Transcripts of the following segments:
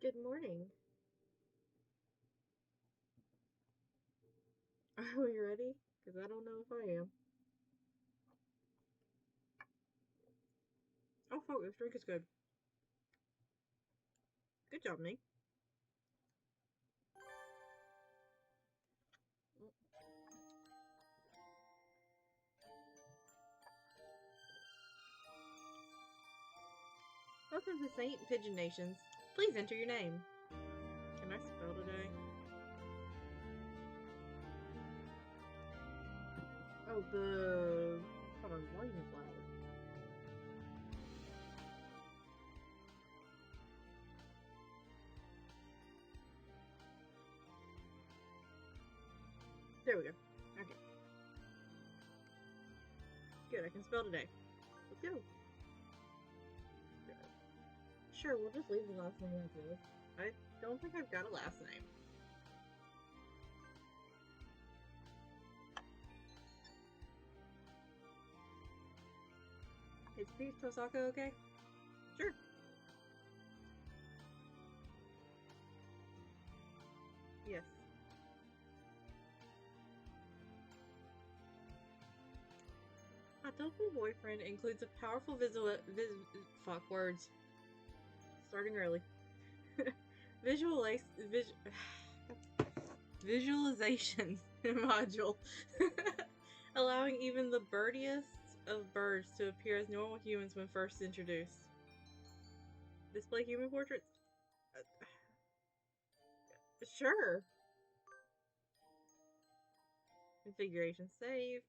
Good morning. Are we ready? Because I don't know if I am. Oh, fuck, this drink is good. Good job, Nate. Welcome to St. Pigeon Nations. Please enter your name. Can I spell today? Oh, the... Hold on, volume is loud. There we go. Okay. Good, I can spell today. Let's go. Sure, we'll just leave the last name like this. I don't think I've got a last name. Is Beef Tosako okay? Sure. Yes. Hatoful Boyfriend includes a powerful fuck words. Starting early. Visualization module, allowing even the birdiest of birds to appear as normal humans when first introduced. Display human portraits? Sure. Configuration saved.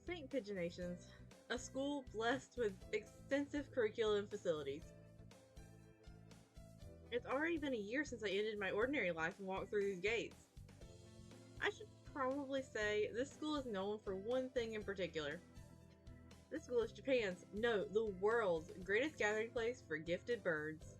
St. Pigeonations, a school blessed with extensive curriculum facilities. It's already been a year since I ended my ordinary life and walked through these gates. I should probably say this school is known for one thing in particular. This school is Japan's, no, the world's greatest gathering place for gifted birds.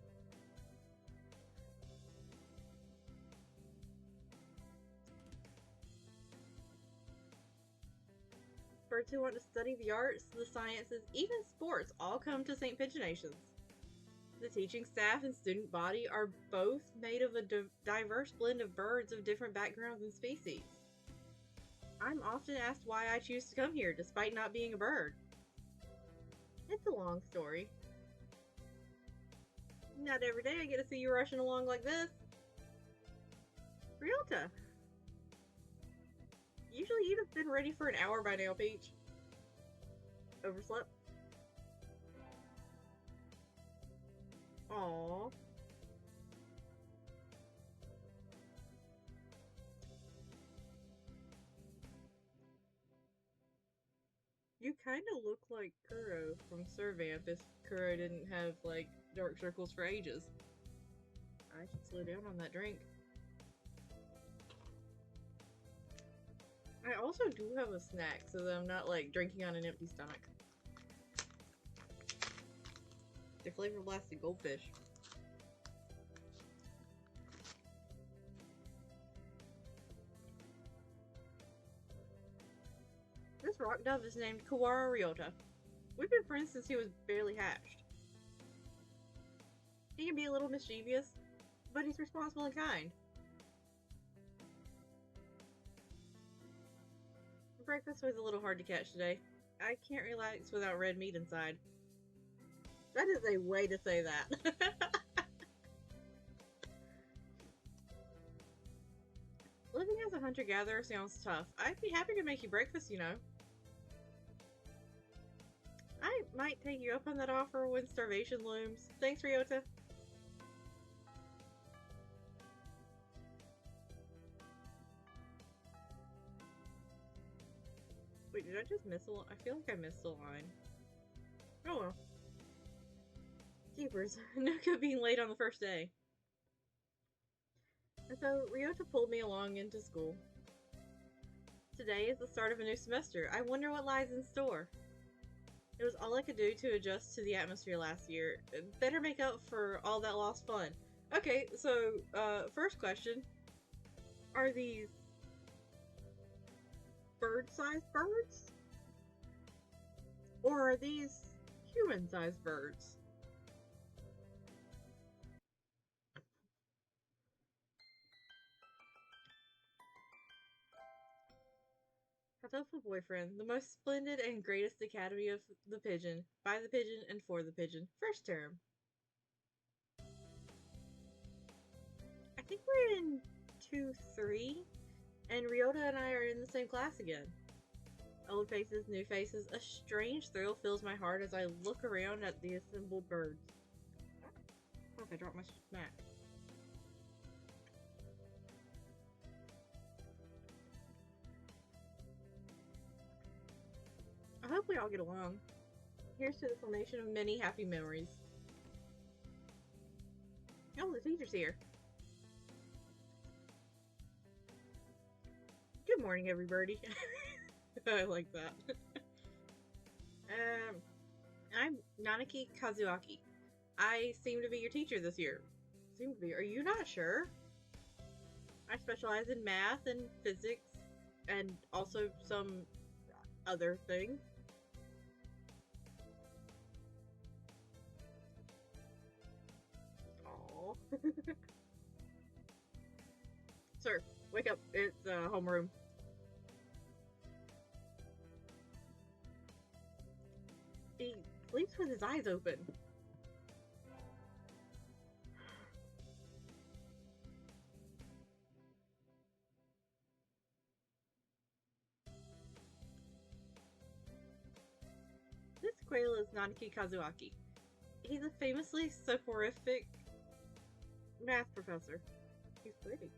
Birds who want to study the arts, the sciences, even sports all come to St. Pigeonations. The teaching staff and student body are both made of a diverse blend of birds of different backgrounds and species. I'm often asked why I choose to come here despite not being a bird. It's a long story. Not every day I get to see you rushing along like this. Ryota. Usually you'd have been ready for an hour by now, Peach. Overslept? Aww. You kind of look like Kuro from Servamp if Kuro didn't have, like, dark circles for ages. I should slow down on that drink. I also do have a snack so that I'm not, like, drinking on an empty stomach. They're flavor blasted goldfish. This rock dove is named Kawara Ryota. We've been friends since he was barely hatched. He can be a little mischievous, but he's responsible and kind. Breakfast was a little hard to catch today. I can't relax without red meat inside. That is a way to say that. Living as a hunter-gatherer sounds tough. I'd be happy to make you breakfast, you know. I might take you up on that offer when starvation looms. Thanks, Ryota. Wait, did I just miss a line? I feel like I missed a line. Oh well. Jeepers, Nuka being late on the first day. And so, Ryota pulled me along into school. Today is the start of a new semester. I wonder what lies in store. It was all I could do to adjust to the atmosphere last year. Better make up for all that lost fun. Okay, so, first question. Are these bird-sized birds? Or are these human-sized birds? Hatoful Boyfriend, the most splendid and greatest academy of the pigeon, by the pigeon and for the pigeon. First term. I think we're in 2-3, and Ryota and I are in the same class again. Old faces, new faces, a strange thrill fills my heart as I look around at the assembled birds. Oh, I dropped my smack. I hope we all get along. Here's to the formation of many happy memories. Oh, the teacher's here. Good morning, everybody. I like that. I'm Nanaki Kazuaki. I seem to be your teacher this year. Seem to be. Are you not sure? I specialize in math and physics, and also some other things. Aww. Sir, wake up. It's homeroom. He sleeps with his eyes open. This quail is Nanaki Kazuaki. He's a famously soporific math professor. He's pretty.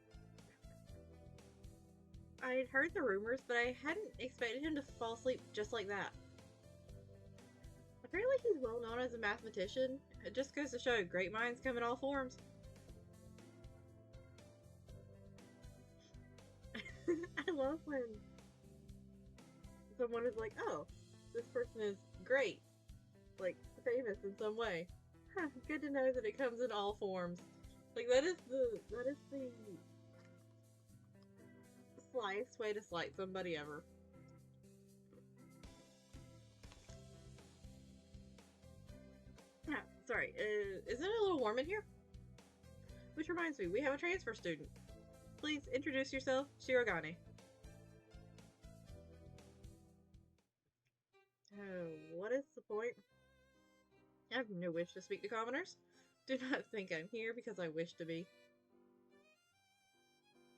I had heard the rumors, but I hadn't expected him to fall asleep just like that. Apparently he's well known as a mathematician. It just goes to show great minds come in all forms. I love when someone is like, oh, this person is great. Like, famous in some way. Huh, good to know that it comes in all forms. Like, that is the slightest way to slight somebody ever. Ah, sorry, isn't it a little warm in here? Which reminds me, we have a transfer student. Please introduce yourself, Shirogane. Oh, what is the point? I have no wish to speak to commoners. Do not think I'm here because I wish to be.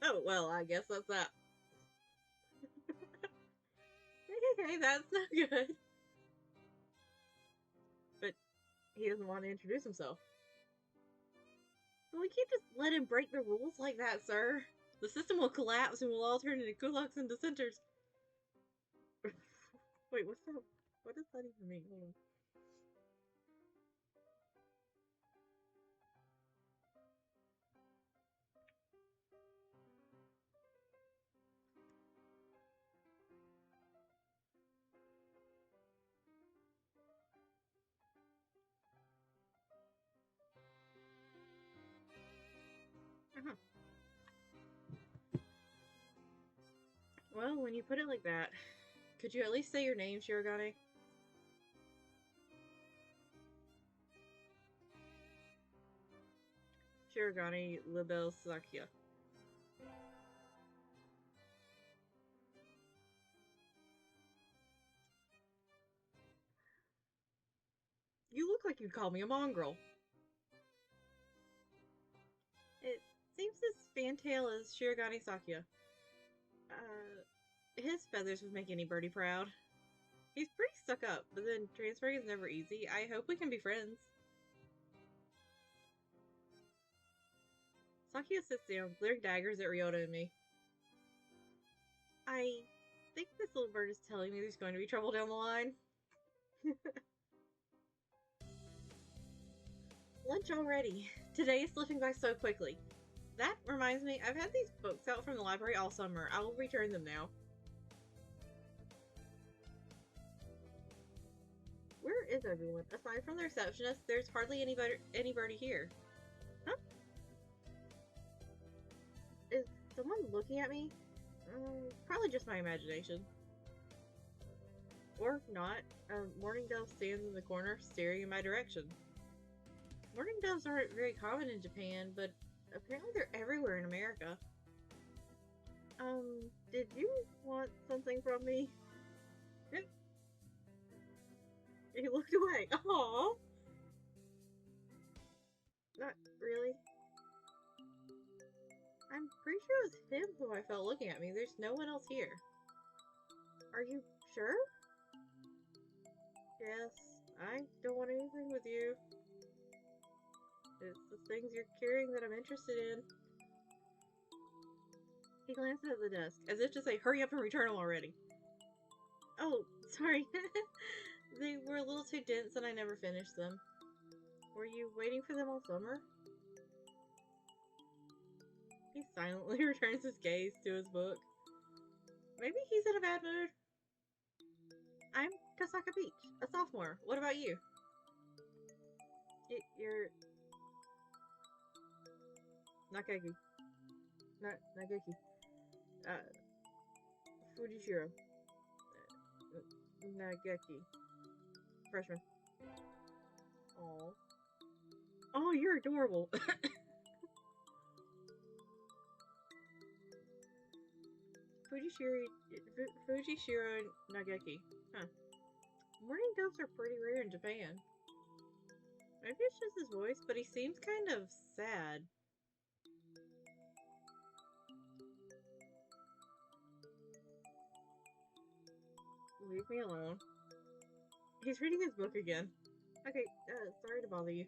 Oh, well, I guess that's that. Hey, that's not good. But he doesn't want to introduce himself. But we can't just let him break the rules like that, sir. The system will collapse and we'll all turn into kulaks and dissenters. Wait, what's that? What does that even mean? Hold on. Well, when you put it like that, could you at least say your name, Shirogane? Shirogane Libel Sakia. You look like you'd call me a mongrel. It seems this fantail is Shirogane Sakia. His feathers would make any birdie proud. He's pretty stuck up, but then transferring is never easy. I hope we can be friends. Sakia sits down, glaring daggers at Ryota and me. I think this little bird is telling me there's going to be trouble down the line. Lunch already. Today is slipping by so quickly. That reminds me, I've had these books out from the library all summer. I will return them now. Where is everyone? Aside from the receptionist, there's hardly anybody here. Huh? Is someone looking at me? Probably just my imagination. Or not. A mourning dove stands in the corner, staring in my direction. Mourning doves aren't very common in Japan, but apparently they're everywhere in America. Did you want something from me? He looked away. Aww. Not really. I'm pretty sure it was him who I felt looking at me. There's no one else here. Are you sure? Yes, I don't want anything with you. It's the things you're carrying that I'm interested in. He glanced at the desk, as if to say, hurry up and return them already. Oh, sorry. They were a little too dense and I never finished them. Were you waiting for them all summer? He silently returns his gaze to his book. Maybe he's in a bad mood. I'm Kasaka Peach, a sophomore. What about you? You're... Nakagi. Nageki. Fujishiro. Nageki. Freshman. Aww. Oh, you're adorable. Fujishiro Nageki. Huh. Mourning doves are pretty rare in Japan. Maybe it's just his voice, but he seems kind of sad. Leave me alone. He's reading his book again. Okay, sorry to bother you.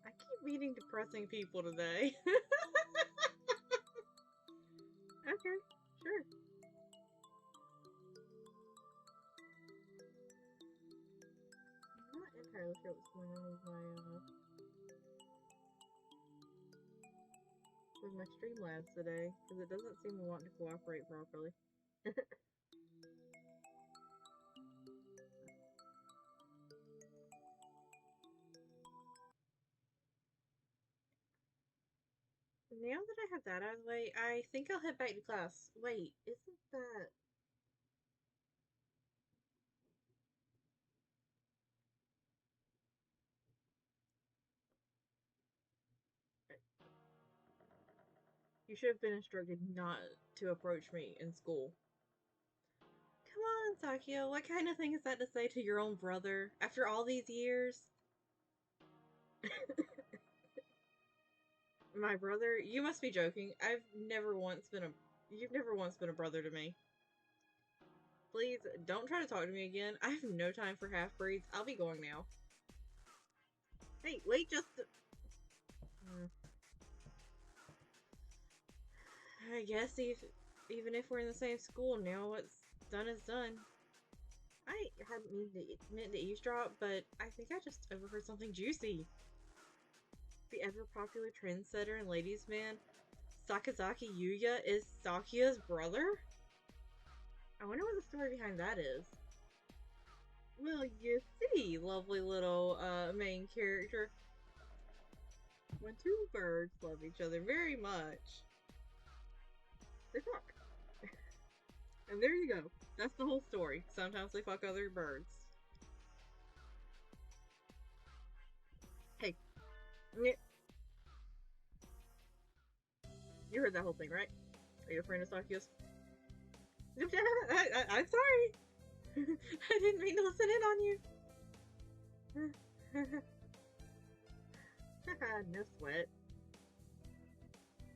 I keep meeting depressing people today. Okay, sure. I'm not entirely sure what's going on with my Streamlabs today, because it doesn't seem to want to cooperate properly. Now that I have that out of the way, I think I'll head back to class. Wait, isn't that... You should have been instructed not to approach me in school. Come on, Sakio, what kind of thing is that to say to your own brother after all these years? My brother? You must be joking. You've never once been a brother to me. Please, don't try to talk to me again. I have no time for half-breeds. I'll be going now. Hey, wait just... I guess even if we're in the same school now, what's done is done. I hadn't meant to eavesdrop, but I think I just overheard something juicy. The ever-popular trendsetter and ladies' man, Sakazaki Yuya, is Sakuya's brother? I wonder what the story behind that is. Well, you see, lovely little main character. When two birds love each other very much, they fuck. And there you go. That's the whole story. Sometimes they fuck other birds. Hey. You heard that whole thing, right? Are you a friend of Sakuya's? I'm sorry. I didn't mean to listen in on you. No sweat.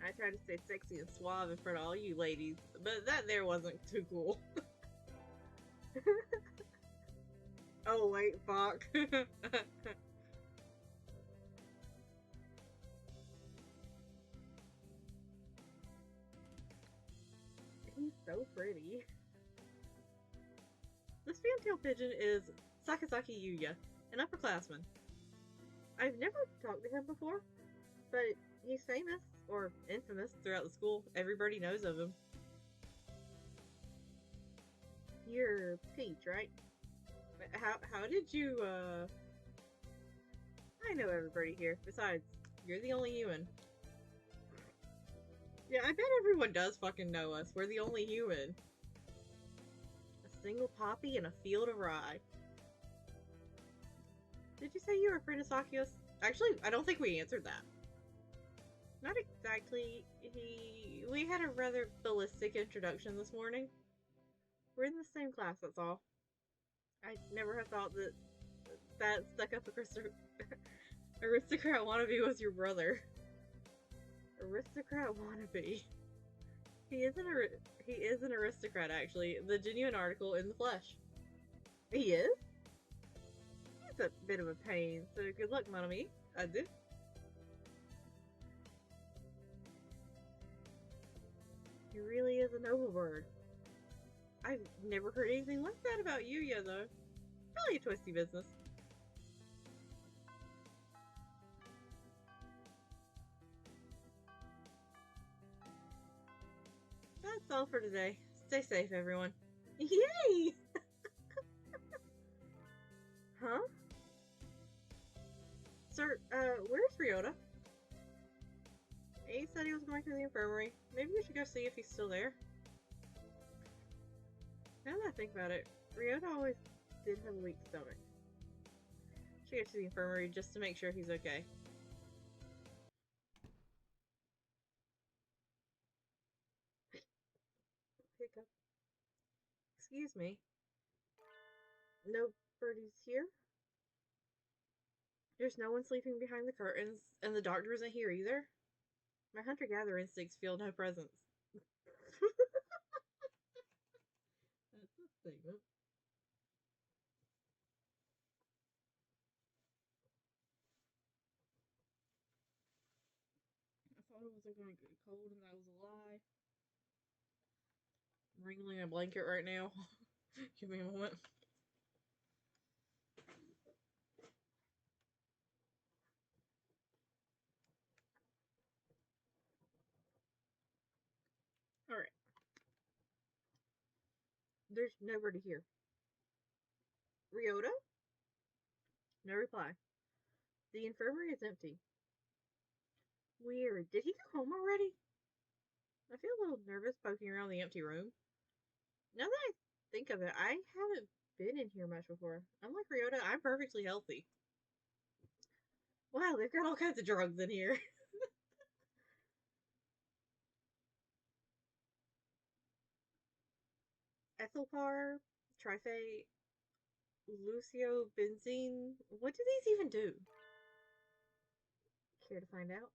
I tried to stay sexy and suave in front of all you ladies, but that there wasn't too cool. Oh wait, fuck. He's so pretty. This fantail pigeon is Sakazaki Yuya, an upperclassman. I've never talked to him before, but he's famous, or infamous, throughout the school. Everybody knows of him. You're Peach, right? How did you, I know everybody here. Besides, you're the only human. Yeah, I bet everyone does fucking know us. We're the only human. A single poppy and a field of rye. Did you say you were a friend of Sakyo's? Actually, I don't think we answered that. Not exactly. We had a rather ballistic introduction this morning. We're in the same class, that's all. I never have thought that stuck up aristocrat wannabe was your brother. Aristocrat wannabe. He is an aristocrat, actually. The genuine article in the flesh. He is? He's a bit of a pain, so good luck, Monami. I do. He really is a noble bird. I've never heard anything like that about Yuya, though. Probably a twisty business. That's all for today. Stay safe, everyone. Yay! Huh? Sir, where's Ryota? He said he was going to the infirmary. Maybe we should go see if he's still there. Now that I think about it, Ryota always did have a weak stomach. Should go to the infirmary just to make sure he's okay. Hiccup. Excuse me. Nobody's here? There's no one sleeping behind the curtains, and the doctor isn't here either? My hunter-gatherer instincts feel no presence. That's a statement. I thought it wasn't going to get cold, and that was a lie. I'm wrangling a blanket right now. Give me a moment. Alright. There's nobody here. Ryota? No reply. The infirmary is empty. Weird. Did he go home already? I feel a little nervous poking around the empty room. Now that I think of it, I haven't been in here much before. Unlike Ryota, I'm perfectly healthy. Wow, they've got all kinds of drugs in here. Ethylpar, Trife, Lucio, Benzene. What do these even do? Care to find out?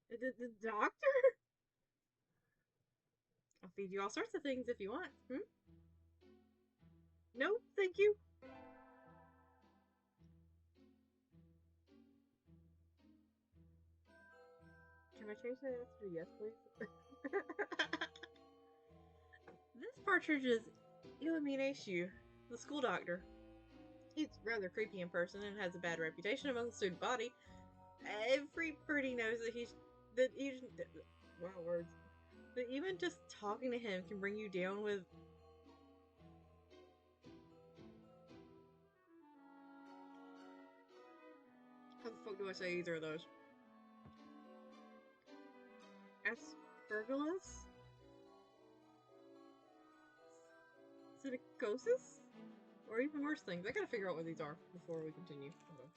The doctor? I'll feed you all sorts of things if you want. No, thank you. Can I change that answer to yes, please? This partridge is Illuminatio, the school doctor. He's rather creepy in person and has a bad reputation among the student body. Everybody knows that wow words. But even just talking to him can bring you down with. How the fuck do I say either of those? Aspergillus? Psittacosis? Or even worse things. I gotta figure out what these are before we continue. Okay.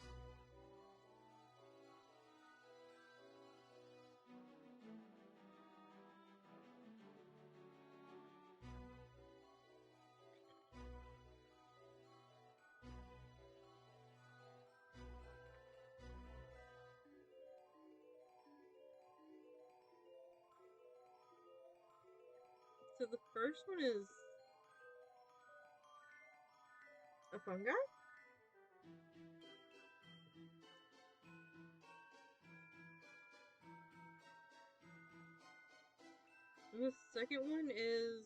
So the first one is a fungi? And the second one is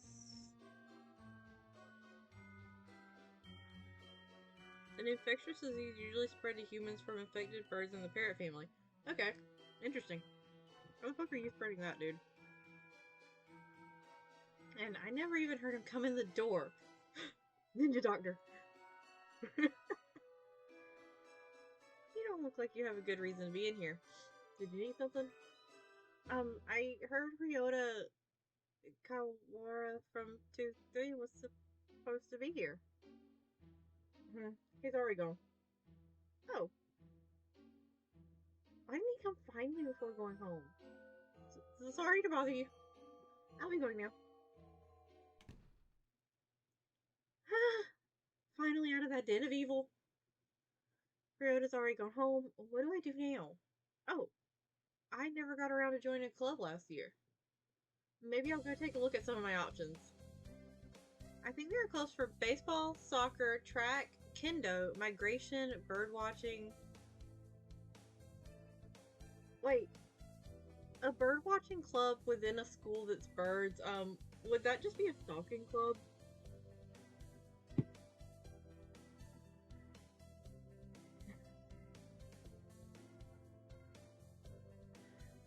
an infectious disease usually spread to humans from infected birds in the parrot family. Okay, interesting. How the fuck are you spreading that, dude? And I never even heard him come in the door. Ninja Doctor. You don't look like you have a good reason to be in here. Did you need something? I heard Ryota Kawara from 2-3 was supposed to be here. He's already gone. Oh, why didn't he come find me before going home? Sorry to bother you. I'll be going now. Finally out of that den of evil. Ryota's already gone home. What do I do now? Oh, I never got around to joining a club last year. Maybe I'll go take a look at some of my options. I think there are clubs for baseball, soccer, track, kendo, migration, bird watching. Wait, a bird watching club within a school that's birds, would that just be a stalking club?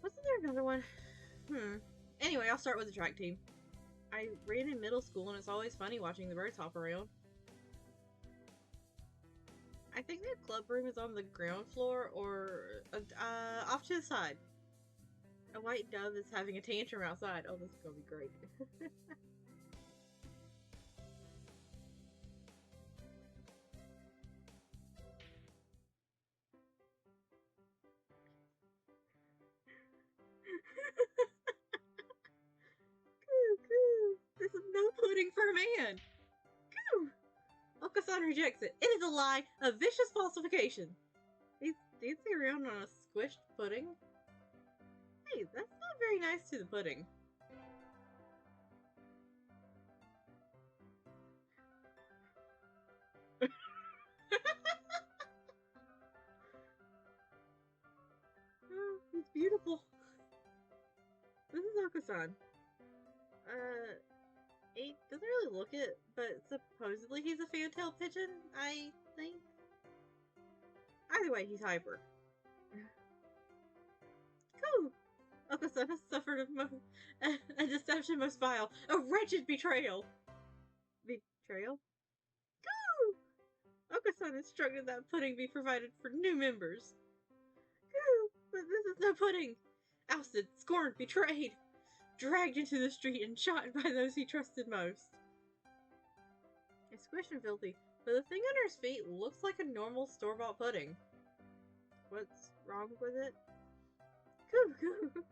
Wasn't there another one? Anyway, I'll start with the track team. I ran in middle school and it's always funny watching the birds hop around. I think their club room is on the ground floor or off to the side. A white dove is having a tantrum outside. Oh, this is gonna be great. Coo, coo. This is no pudding for a man. Coo. Okasan rejects it. It is a lie, a vicious falsification. He's dancing around on a squished pudding. Hey, that's not very nice to the pudding. Oh, he's beautiful. This is Okasan. He doesn't really look it, but supposedly he's a fantail pigeon, I think. Either way, he's hyper. Cool! Okasan has suffered a deception most vile, a wretched betrayal. Betrayal? Coo! Okasan instructed that pudding be provided for new members. Coo! But this is no pudding! Ousted, scorned, betrayed, dragged into the street and shot by those he trusted most. It's squished and filthy, but the thing under his feet looks like a normal store-bought pudding. What's wrong with it? Coo coo!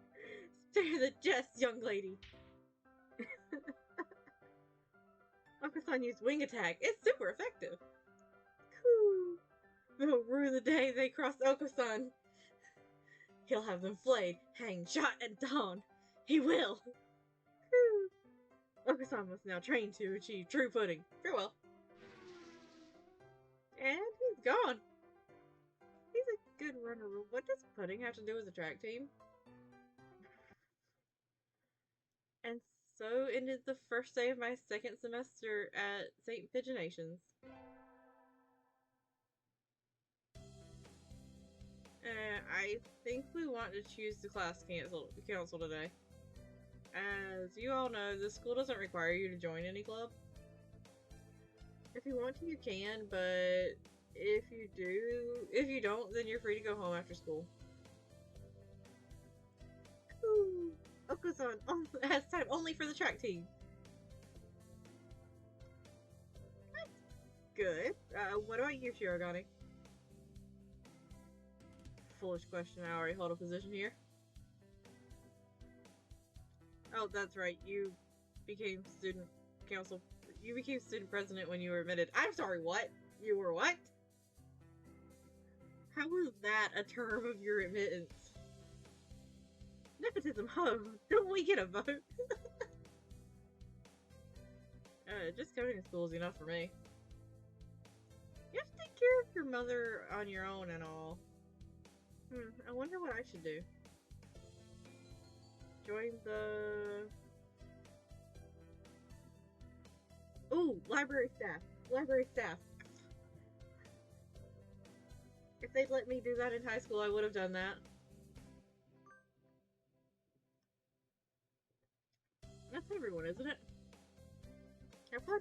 Spare the jest, young lady! Okasan used wing attack. It's super effective. Coo! They'll rue the day they cross Okasan. He'll have them flayed, hanged, shot, and dawned. He will! Coo! Okasan must now train to achieve true pudding. Farewell. And he's gone. He's a good runner. What does pudding have to do with the track team? And so ended the first day of my second semester at St. Pigeonations. I think we want to choose the class council today. As you all know, the school doesn't require you to join any club. If you want to, you can, but if you don't, then you're free to go home after school. Ooh, Okasan has time only for the track team. That's good. What about you, Shirogane? Foolish question, I already hold a position here. Oh, that's right, you became student president when you were admitted. I'm sorry, what? You were what? How was that a term of your admittance? Nepotism, huh? Don't we get a vote? Just coming to school is enough for me. You have to take care of your mother on your own and all. I wonder what I should do. Join the... Ooh, library staff. Library staff. If they'd let me do that in high school, I would have done that. That's everyone, isn't it? Have fun.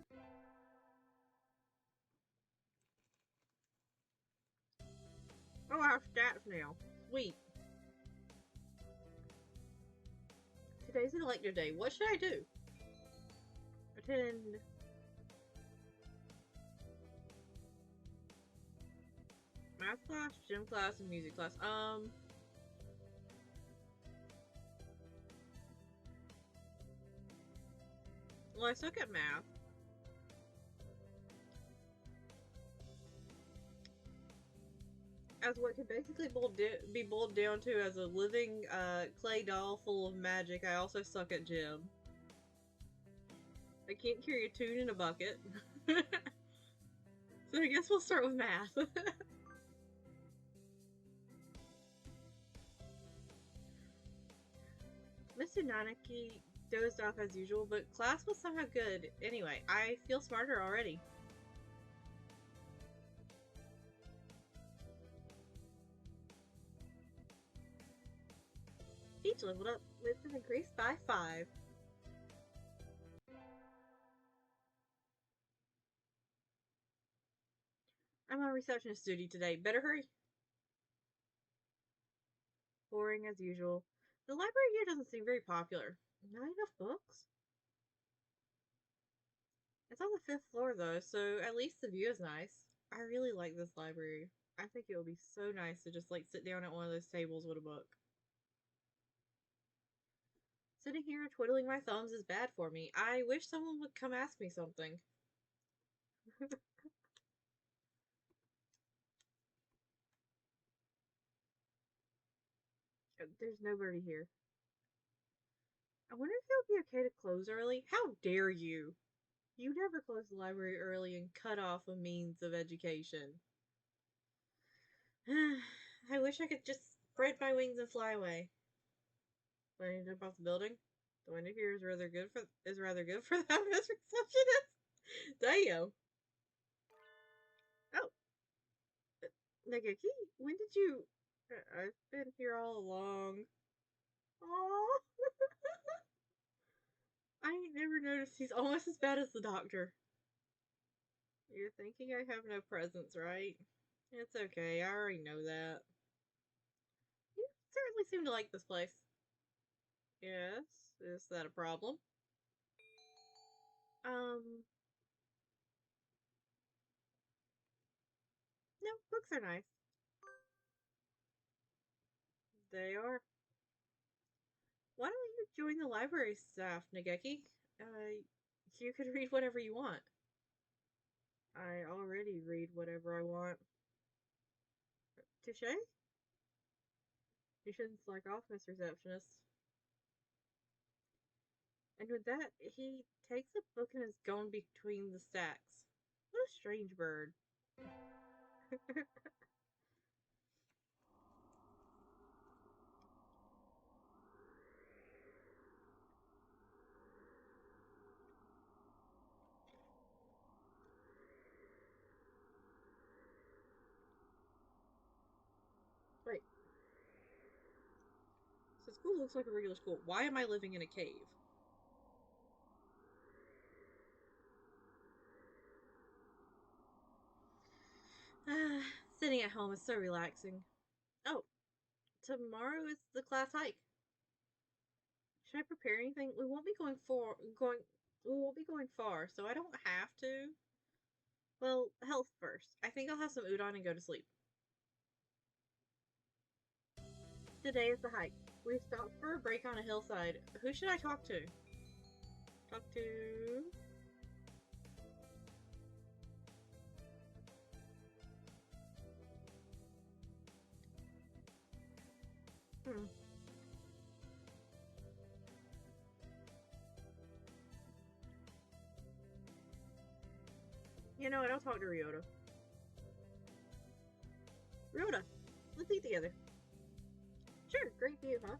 Oh, I have stats now. Sweet. Today's an elective day. What should I do? Attend... math class, gym class, and music class. Well, I suck at math. As what can basically be boiled down to as a living clay doll full of magic, I also suck at gym. I can't carry a tune in a bucket. So I guess we'll start with math. Mr. Nanaki dozed off as usual, but class was somehow good. Anyway, I feel smarter already. Peach leveled up with an increase by 5. I'm on receptionist duty today. Better hurry. Boring as usual. The library here doesn't seem very popular. Not enough books? It's on the 5th floor though, so at least the view is nice. I really like this library. I think it would be so nice to just like sit down at one of those tables with a book. Sitting here twiddling my thumbs is bad for me. I wish someone would come ask me something. There's nobody here. I wonder if it would be okay to close early? How dare you! You never close the library early and cut off a means of education. I wish I could just spread my wings and fly away. Do I need to jump off the building? The window here is rather good for that as receptionist. Damn. Oh, Nageki, when did you? I've been here all along. Aww. I ain't never noticed he's almost as bad as the doctor. You're thinking I have no presence, right? It's okay, I already know that. You certainly seem to like this place. Yes, is that a problem? No, books are nice. They are. Why don't you join the library staff, Nageki? You could read whatever you want. I already read whatever I want. Touche? You shouldn't slack off, Miss Receptionist. And with that, he takes a book and is going between the stacks. What a strange bird. Wait. So school looks like a regular school. Why am I living in a cave? Sitting at home is so relaxing. Oh, tomorrow is the class hike. Should I prepare anything? We won't be going far, so I don't have to. Well, health first. I think I'll have some udon and go to sleep. Today is the hike. We've stopped for a break on a hillside. Who should I talk to? Talk to... You know what? I'll talk to Ryota. Ryota, let's eat together. Sure, great view, huh?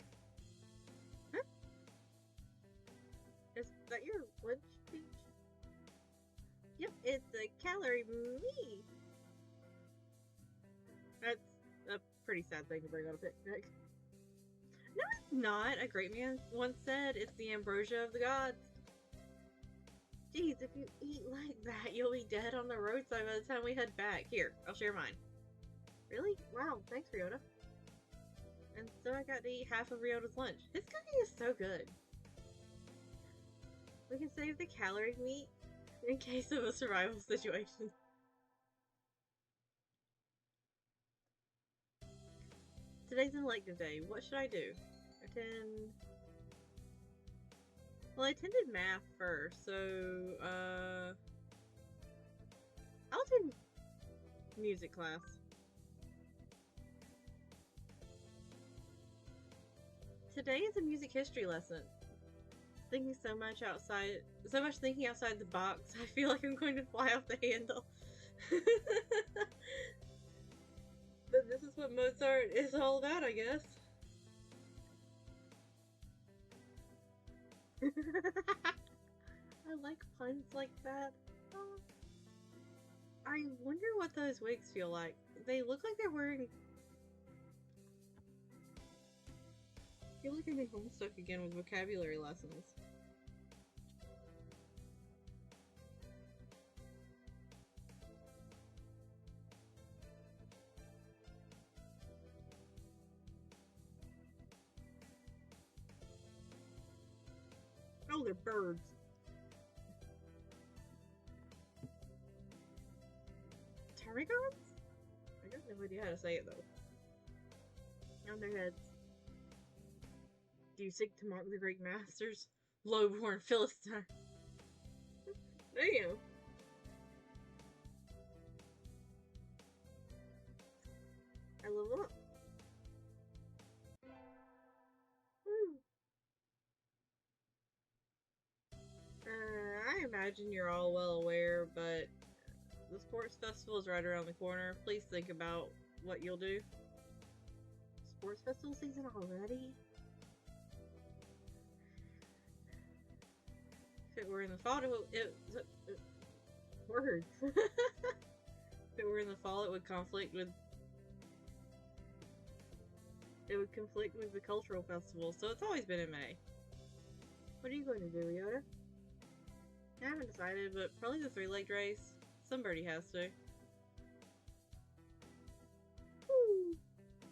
Huh? Is that your lunch, Peach? Yep, it's a calorie me. That's a pretty sad thing to bring on a picnic. No, it's not. A great man once said it's the ambrosia of the gods. Geez, if you eat like that, you'll be dead on the roadside by the time we head back. Here, I'll share mine. Really? Wow, thanks, Ryota. And so I got to eat half of Ryota's lunch. His cooking is so good. We can save the calorie meat in case of a survival situation. Today's an elective day. What should I do? Attend... Well, I attended math first, so, I'll attend music class. Today is a music history lesson. Thinking so much thinking outside the box, I feel like I'm going to fly off the handle. But this is what Mozart is all about, I guess. I like puns like that. I wonder what those wigs feel like. They look like they're wearing... I feel like I'm being homestuck again with vocabulary lessons. Oh, they're birds. Pterigons? I got no idea how to say it though. On their heads. Do you seek to mock the great masters? Low-born Philistine. Damn. I level up. Woo. I imagine you're all well aware, but the sports festival is right around the corner. Please think about what you'll do. Sports festival season already? If it were in the fall, words. If it were in the fall, it would conflict with the cultural festival, so it's always been in May. What are you going to do, Yoda? I haven't decided, but probably the 3-legged race. Somebody has to. Woo!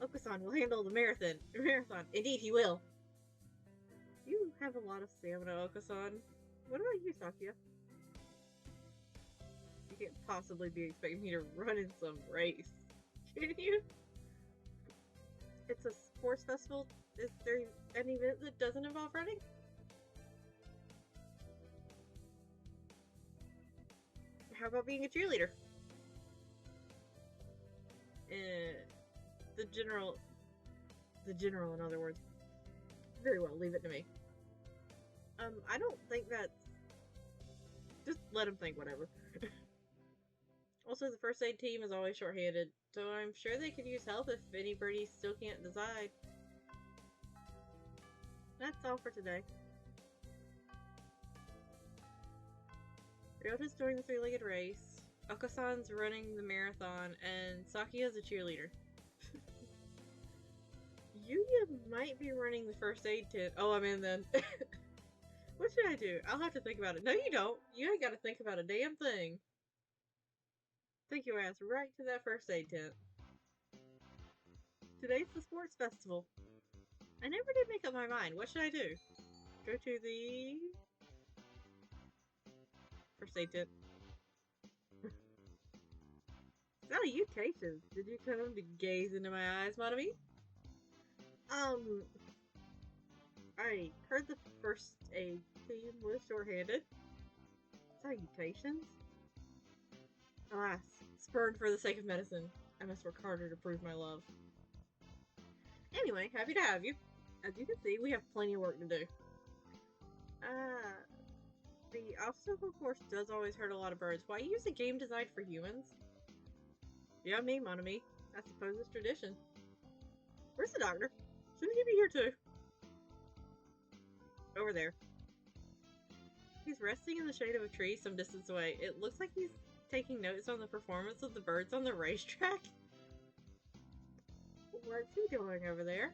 Okusan will handle the marathon. Indeed, he will. You have a lot of stamina, Okusan. What about you, Sakia? You can't possibly be expecting me to run in some race. Can you? It's a sports festival. Is there an event that doesn't involve running? How about being a cheerleader? The general, in other words. Very well, leave it to me. I don't think that's... Just let him think, whatever. Also, the first aid team is always short-handed, so I'm sure they could use help if anybody still can't decide. That's all for today. Ryota's doing the 3-legged race, Okasan's running the marathon, and Sakia's a cheerleader. Yuya might be running the first aid tent. Oh, I'm in then. What should I do? I'll have to think about it. No, you don't. You ain't got to think about a damn thing. Take your ass right to that first aid tent. Today's the sports festival. I never did make up my mind. What should I do? Go to the... first aid tent. Salutations! Did you come to gaze into my eyes, Monami? I heard the first aid team was short-handed. Salutations? Alas, spurned for the sake of medicine. I must work harder to prove my love. Anyway, happy to have you. As you can see, we have plenty of work to do. The obstacle course does always hurt a lot of birds. Why use a game designed for humans? Yeah, me, Monami. I suppose it's tradition. Where's the doctor? Shouldn't he be here too? Over there. He's resting in the shade of a tree some distance away. It looks like he's taking notes on the performance of the birds on the racetrack. What's he doing over there?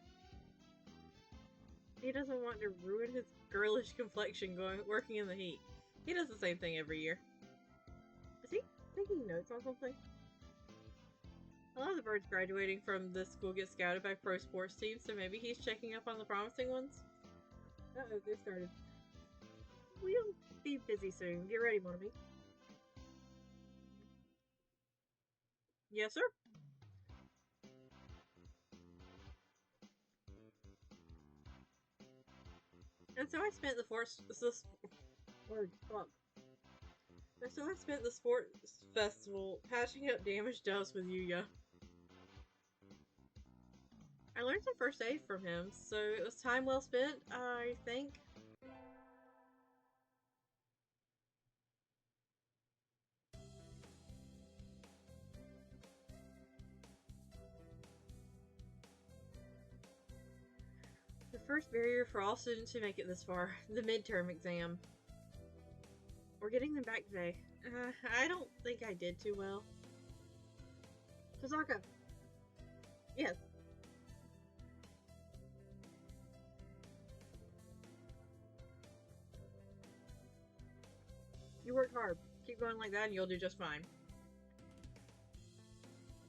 He doesn't want to ruin his girlish complexion working in the heat. He does the same thing every year. Is he taking notes on something? A lot of the birds graduating from this school get scouted by pro sports teams, so maybe he's checking up on the promising ones? Uh-oh, they started. be busy soon. Get ready, Monomi. Yes, sir. And so I spent the force. This word fuck. And so I spent the sports festival patching up damaged dust with Yuya. I learned some first aid from him, so it was time well spent, I think. The first barrier for all students who make it this far, the midterm exam. We're getting them back today. I don't think I did too well. Tazaka! Yes. You worked hard. Keep going like that and you'll do just fine.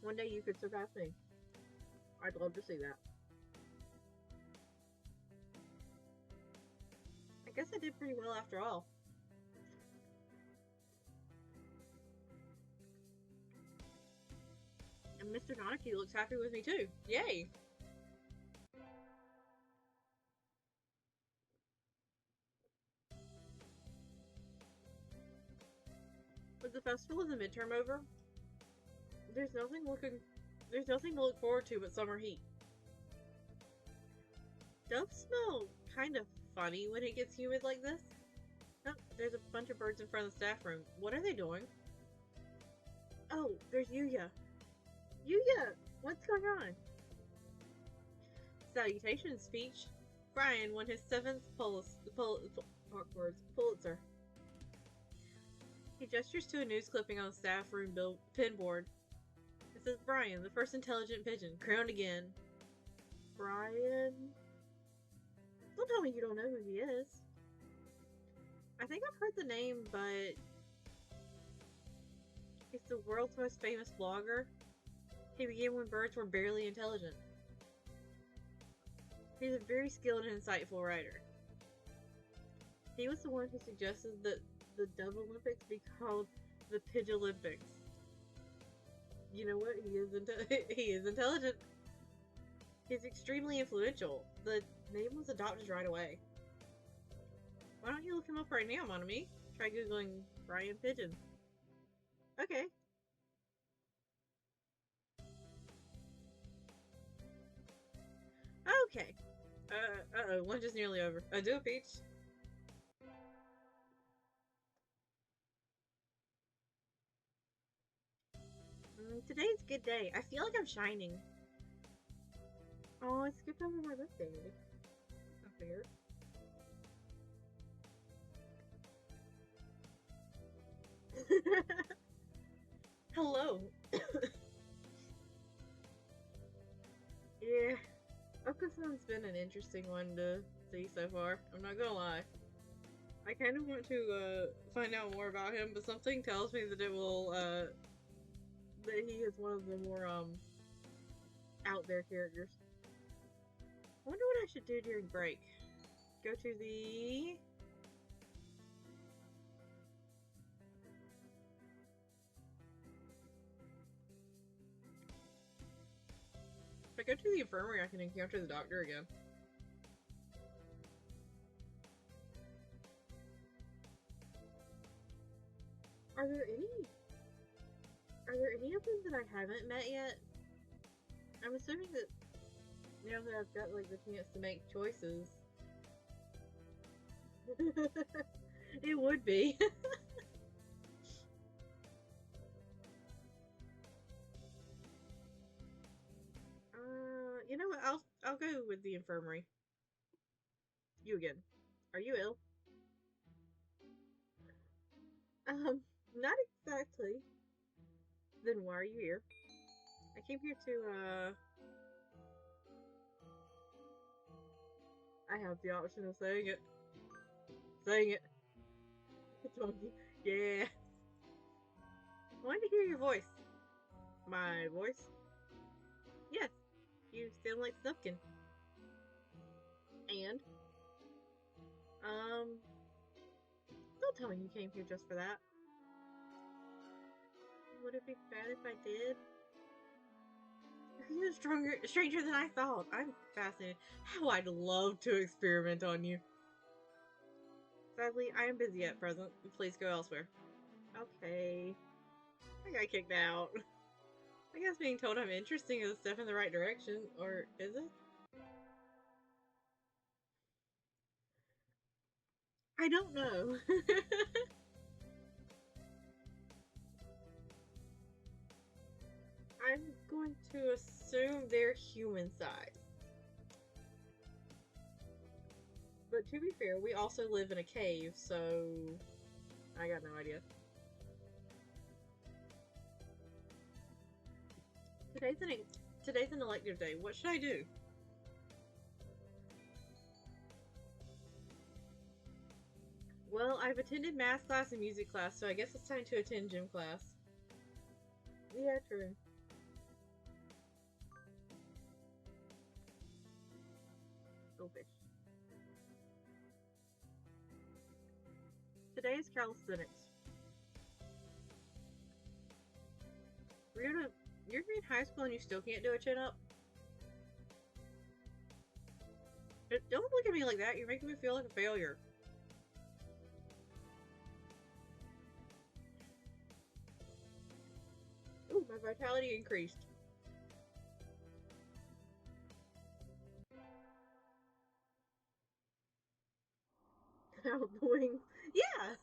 One day you could surpass me. I'd love to see that. I guess I did pretty well after all. And Mr. Donahue looks happy with me too. Yay! With the festival of the midterm over, there's nothing to look forward to but summer heat. Doves smell kind of funny when it gets humid like this. Oh, there's a bunch of birds in front of the staff room. What are they doing? Oh, there's Yuya. Yuya! What's going on? Salutation speech. Brian won his 7th Pulitzer. He gestures to a news clipping on the staff room pinboard. It says, Brian, the first intelligent pigeon, crowned again. Brian? Don't tell me you don't know who he is. I think I've heard the name, but he's the world's most famous blogger. He began when birds were barely intelligent. He's a very skilled and insightful writer. He was the one who suggested that the Dove Olympics be called the Pidge Olympics. You know what? He is intelligent. He's extremely influential. The name was adopted right away. Why don't you look him up right now, Monomi? Try googling Brian Pigeon. Okay. Okay. Uh-oh, lunch is nearly over. Adieu, Peach. Today's a good day. I feel like I'm shining. Oh, I skipped over my birthday. Not fair. Hello. Yeah. Okasan's been an interesting one to see so far. I'm not gonna lie. I kind of want to find out more about him, but something tells me that it will that he is one of the more out there characters. I wonder what I should do during break. Go to the if I go to the infirmary, I can encounter the doctor again. Are there any of them that I haven't met yet? I'm assuming that now that I've got like the chance to make choices. It would be. You know what? I'll go with the infirmary. You again. Are you ill? Not exactly. Then why are you here? I came here to, I have the option of saying it. Saying it. Yeah. I wanted to hear your voice. My voice? Yes. You sound like Snufkin. And? Don't tell me you came here just for that. Would it be bad if I did? You're stranger than I thought. I'm fascinated. How I'd love to experiment on you. Sadly, I am busy at present. Please go elsewhere. Okay. I got kicked out. I guess being told I'm interesting is a step in the right direction, or is it? I don't know. I'm going to assume they're human size. But to be fair, we also live in a cave, so I got no idea. Today's an today's an elective day. What should I do? Well, I've attended math class and music class, so I guess it's time to attend gym class. Yeah, true. Oh, fish. Today is calisthenics. You're in high school and you still can't do a chin up? Don't look at me like that. You're making me feel like a failure. Ooh, my vitality increased. How boing. Yeah!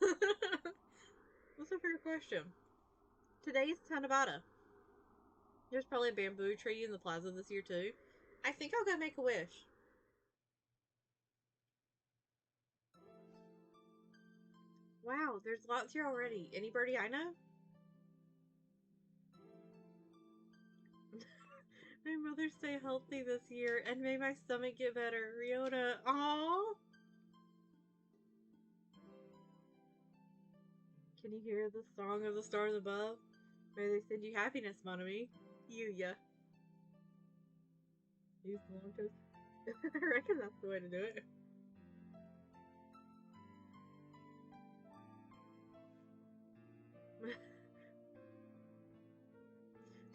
That's a fair question. Today is Tanabata. There's probably a bamboo tree in the plaza this year too. I think I'll go make a wish. Wow, there's lots here already. Anybody I know? May mother stay healthy this year, and may my stomach get better. Riona. Aww. Can you hear the song of the stars above? May they send you happiness, Monami. Yuya. Use the long toast. I reckon that's the way to do it.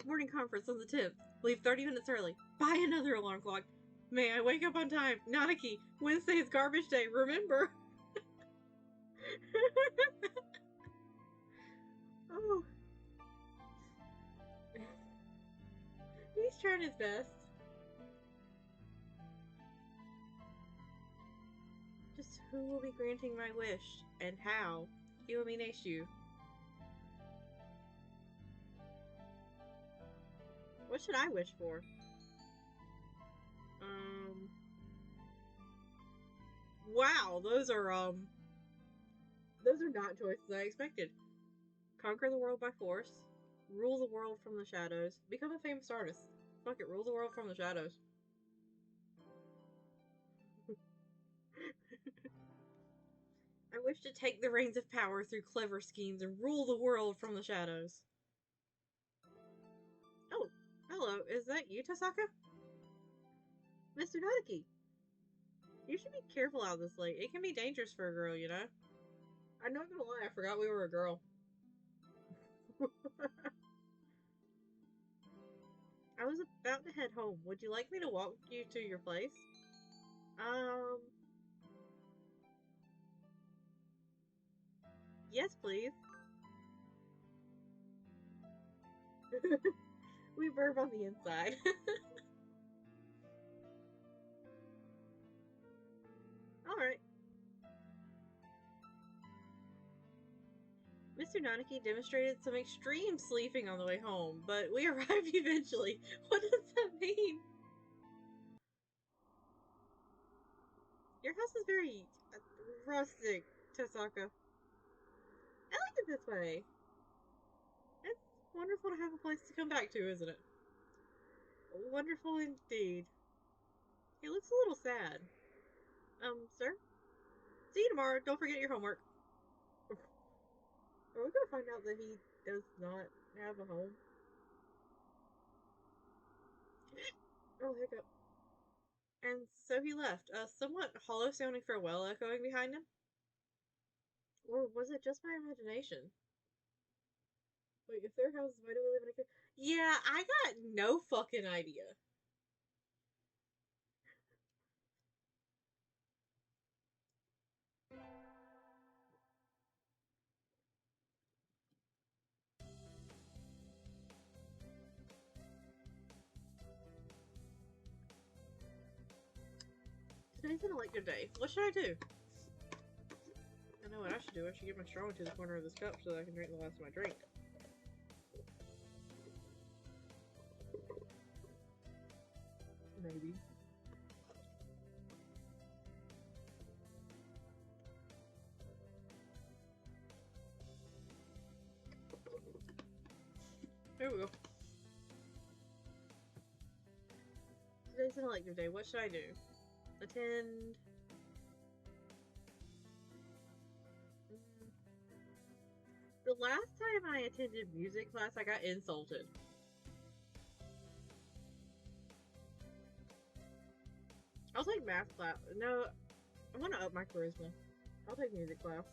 Morning conference on the 10th. Leave 30 minutes early. Buy another alarm clock. May I wake up on time. Nanaki. Wednesday is garbage day. Remember. Oh. He's trying his best. Just who will be granting my wish, and how? Ilumination. What should I wish for? Wow, those are not choices I expected. Conquer the world by force. Rule the world from the shadows. Become a famous artist. Fuck it, rule the world from the shadows. I wish to take the reins of power through clever schemes and rule the world from the shadows. Oh, hello. Is that you, Tasaka? Mr. Nadaki. You should be careful out this late. It can be dangerous for a girl, you know? I'm not gonna lie, I forgot we were a girl. I was about to head home. Would you like me to walk you to your place? Um... Yes, please. We burp on the inside. Alright. Mr. Nanaki demonstrated some extreme sleeping on the way home, but we arrived eventually. What does that mean? Your house is very rustic, Tasaka. I like it this way. It's wonderful to have a place to come back to, isn't it? Wonderful indeed. He looks a little sad. Sir? See you tomorrow. Don't forget your homework. Are we gonna find out that he does not have a home? Oh, hiccup. And so he left, a somewhat hollow sounding farewell echoing behind him. Or was it just my imagination? Wait, if their house, why do we live in a cave? Yeah, I got no fucking idea. Today's an elective day. What should I do? I know what I should do. I should get my straw into the corner of this cup so that I can drink the last of my drink. Maybe. There we go. Today's an elective day. What should I do? Attend. The last time I attended music class, I got insulted. I'll take math class. No, I want to up my charisma. I'll take music class.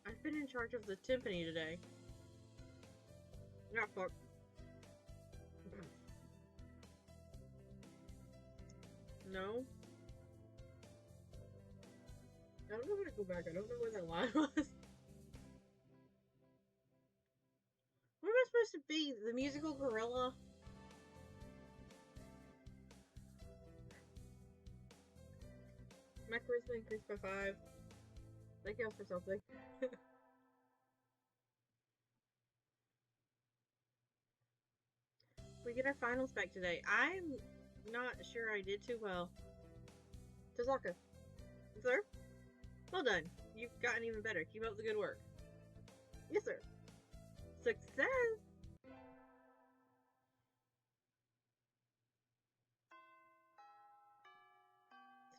I've been in charge of the timpani today. Yeah, fuck. No. I don't know where to go back. I don't know where that line was. What am I supposed to be? The musical gorilla? My charisma increased by 5. That counts for something. We get our finals back today. I'm not sure I did too well. Tazaka. Sir? Well done. You've gotten even better. Keep up the good work. Yes, sir. Success!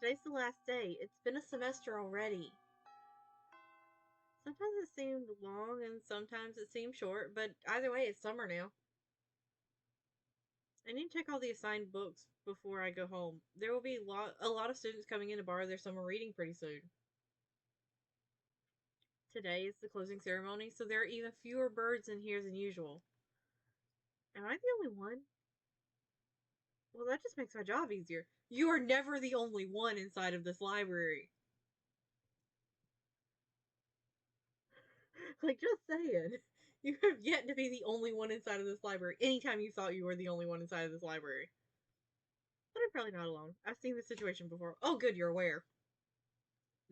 Today's the last day. It's been a semester already. Sometimes it seemed long and sometimes it seemed short, but either way, it's summer now. I need to check all the assigned books before I go home. There will be a lot of students coming in to borrow their summer reading pretty soon. Today is the closing ceremony, so there are even fewer birds in here than usual. Am I the only one? Well, that just makes my job easier. You are never the only one inside of this library. Like, just saying. You have yet to be the only one inside of this library anytime you thought you were the only one inside of this library. But I'm probably not alone. I've seen this situation before. Oh, good, you're aware.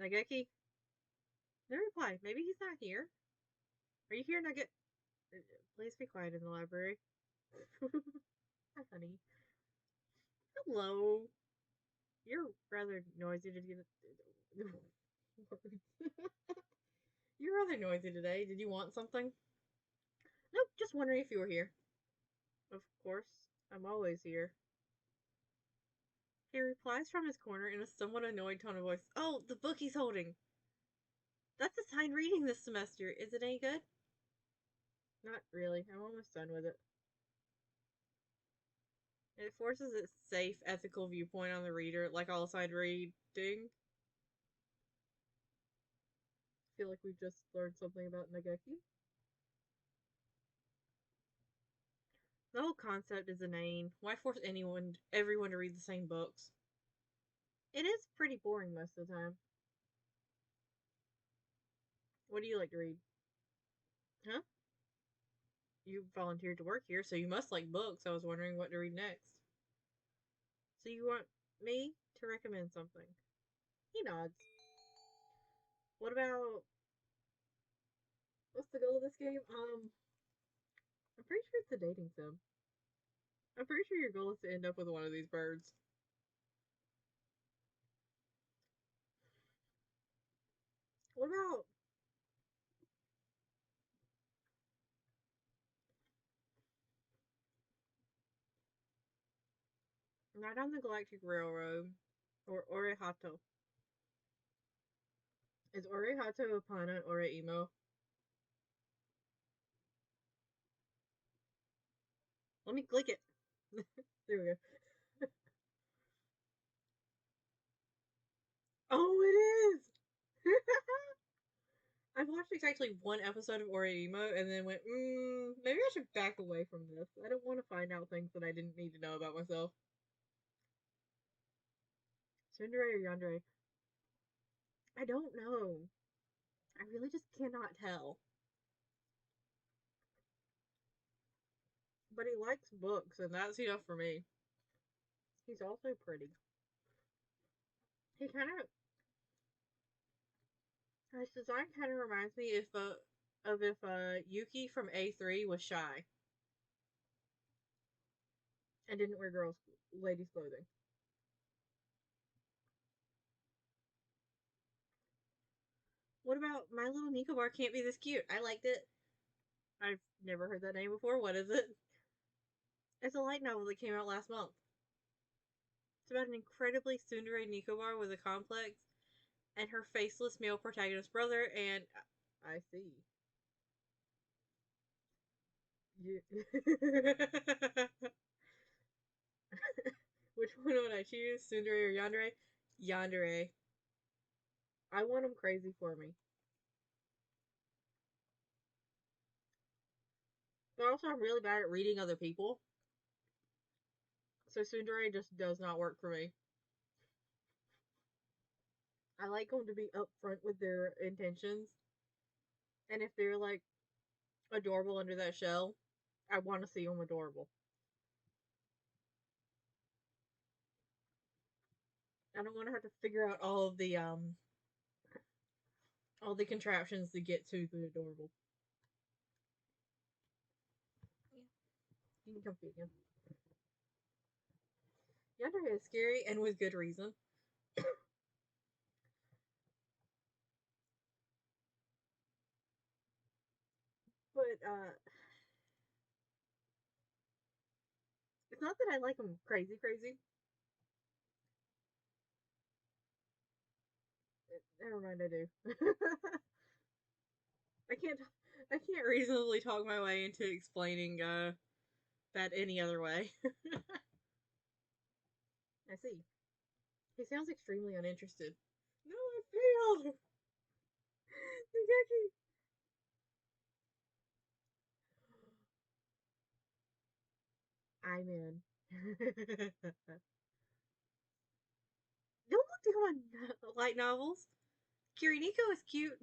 Nageki? No reply. Maybe he's not here. Are you here, Nugget? Please be quiet in the library. Hi, honey. Hello. You're rather noisy to get You're rather noisy today. Did you want something? Nope, just wondering if you were here. Of course, I'm always here. He replies from his corner in a somewhat annoyed tone of voice. Oh, the book he's holding. That's assigned reading this semester. Is it any good? Not really. I'm almost done with it. It forces its safe, ethical viewpoint on the reader, like all assigned reading. I feel like we've just learned something about Nageki. The whole concept is inane. Why force everyone to read the same books? It is pretty boring most of the time. What do you like to read? Huh? You volunteered to work here, so you must like books. I was wondering what to read next. So you want me to recommend something? He nods. What about what's the goal of this game? I'm pretty sure it's a dating sim. I'm pretty sure your goal is to end up with one of these birds. What about Night on the Galactic Railroad or Orehato? Is Orehato a pun on Oreimo? Let me click it. There we go. Oh, it is! I've watched exactly one episode of Emo and then went, maybe I should back away from this. I don't want to find out things that I didn't need to know about myself. Tsundere or Yandere? I don't know. I really just cannot tell. But he likes books, and that's enough for me. He's also pretty. He kind of, his design kind of reminds me if Yuki from A3 was shy and didn't wear ladies' clothing. What about My Little Nicobar Can't Be This Cute? I liked it. I've never heard that name before. What is it? It's a light novel that came out last month. It's about an incredibly tsundere Nicobar with a complex and her faceless male protagonist brother, and I see. Yeah. Which one would I choose? Tsundere or Yandere? Yandere. I want him crazy for me. But also, I'm really bad at reading other people. So Tsundere just does not work for me. I like them to be upfront with their intentions. And if they're like adorable under that shell, I want to see them adorable. I don't want to have to figure out all the contraptions to get to the adorable. You can come feed him. Yandere is scary and with good reason. But it's not that I like him crazy, crazy. Never mind, I do. I can't. I can't reasonably talk my way into explaining that any other way. I see. He sounds extremely uninterested. No, I failed. I'm in. Don't look down on light novels. Kiriniko is cute.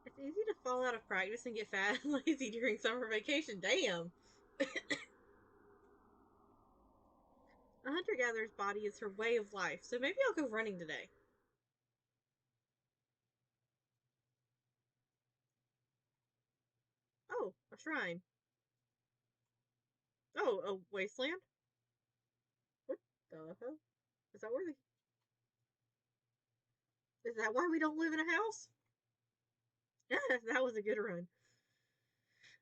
It's easy to fall out of practice and get fat and lazy during summer vacation. Damn. A hunter gatherer's body is her way of life, so maybe I'll go running today. Oh, a shrine. Oh, a wasteland? What the hell? Is that where Is that why we don't live in a house? Yeah, that was a good run.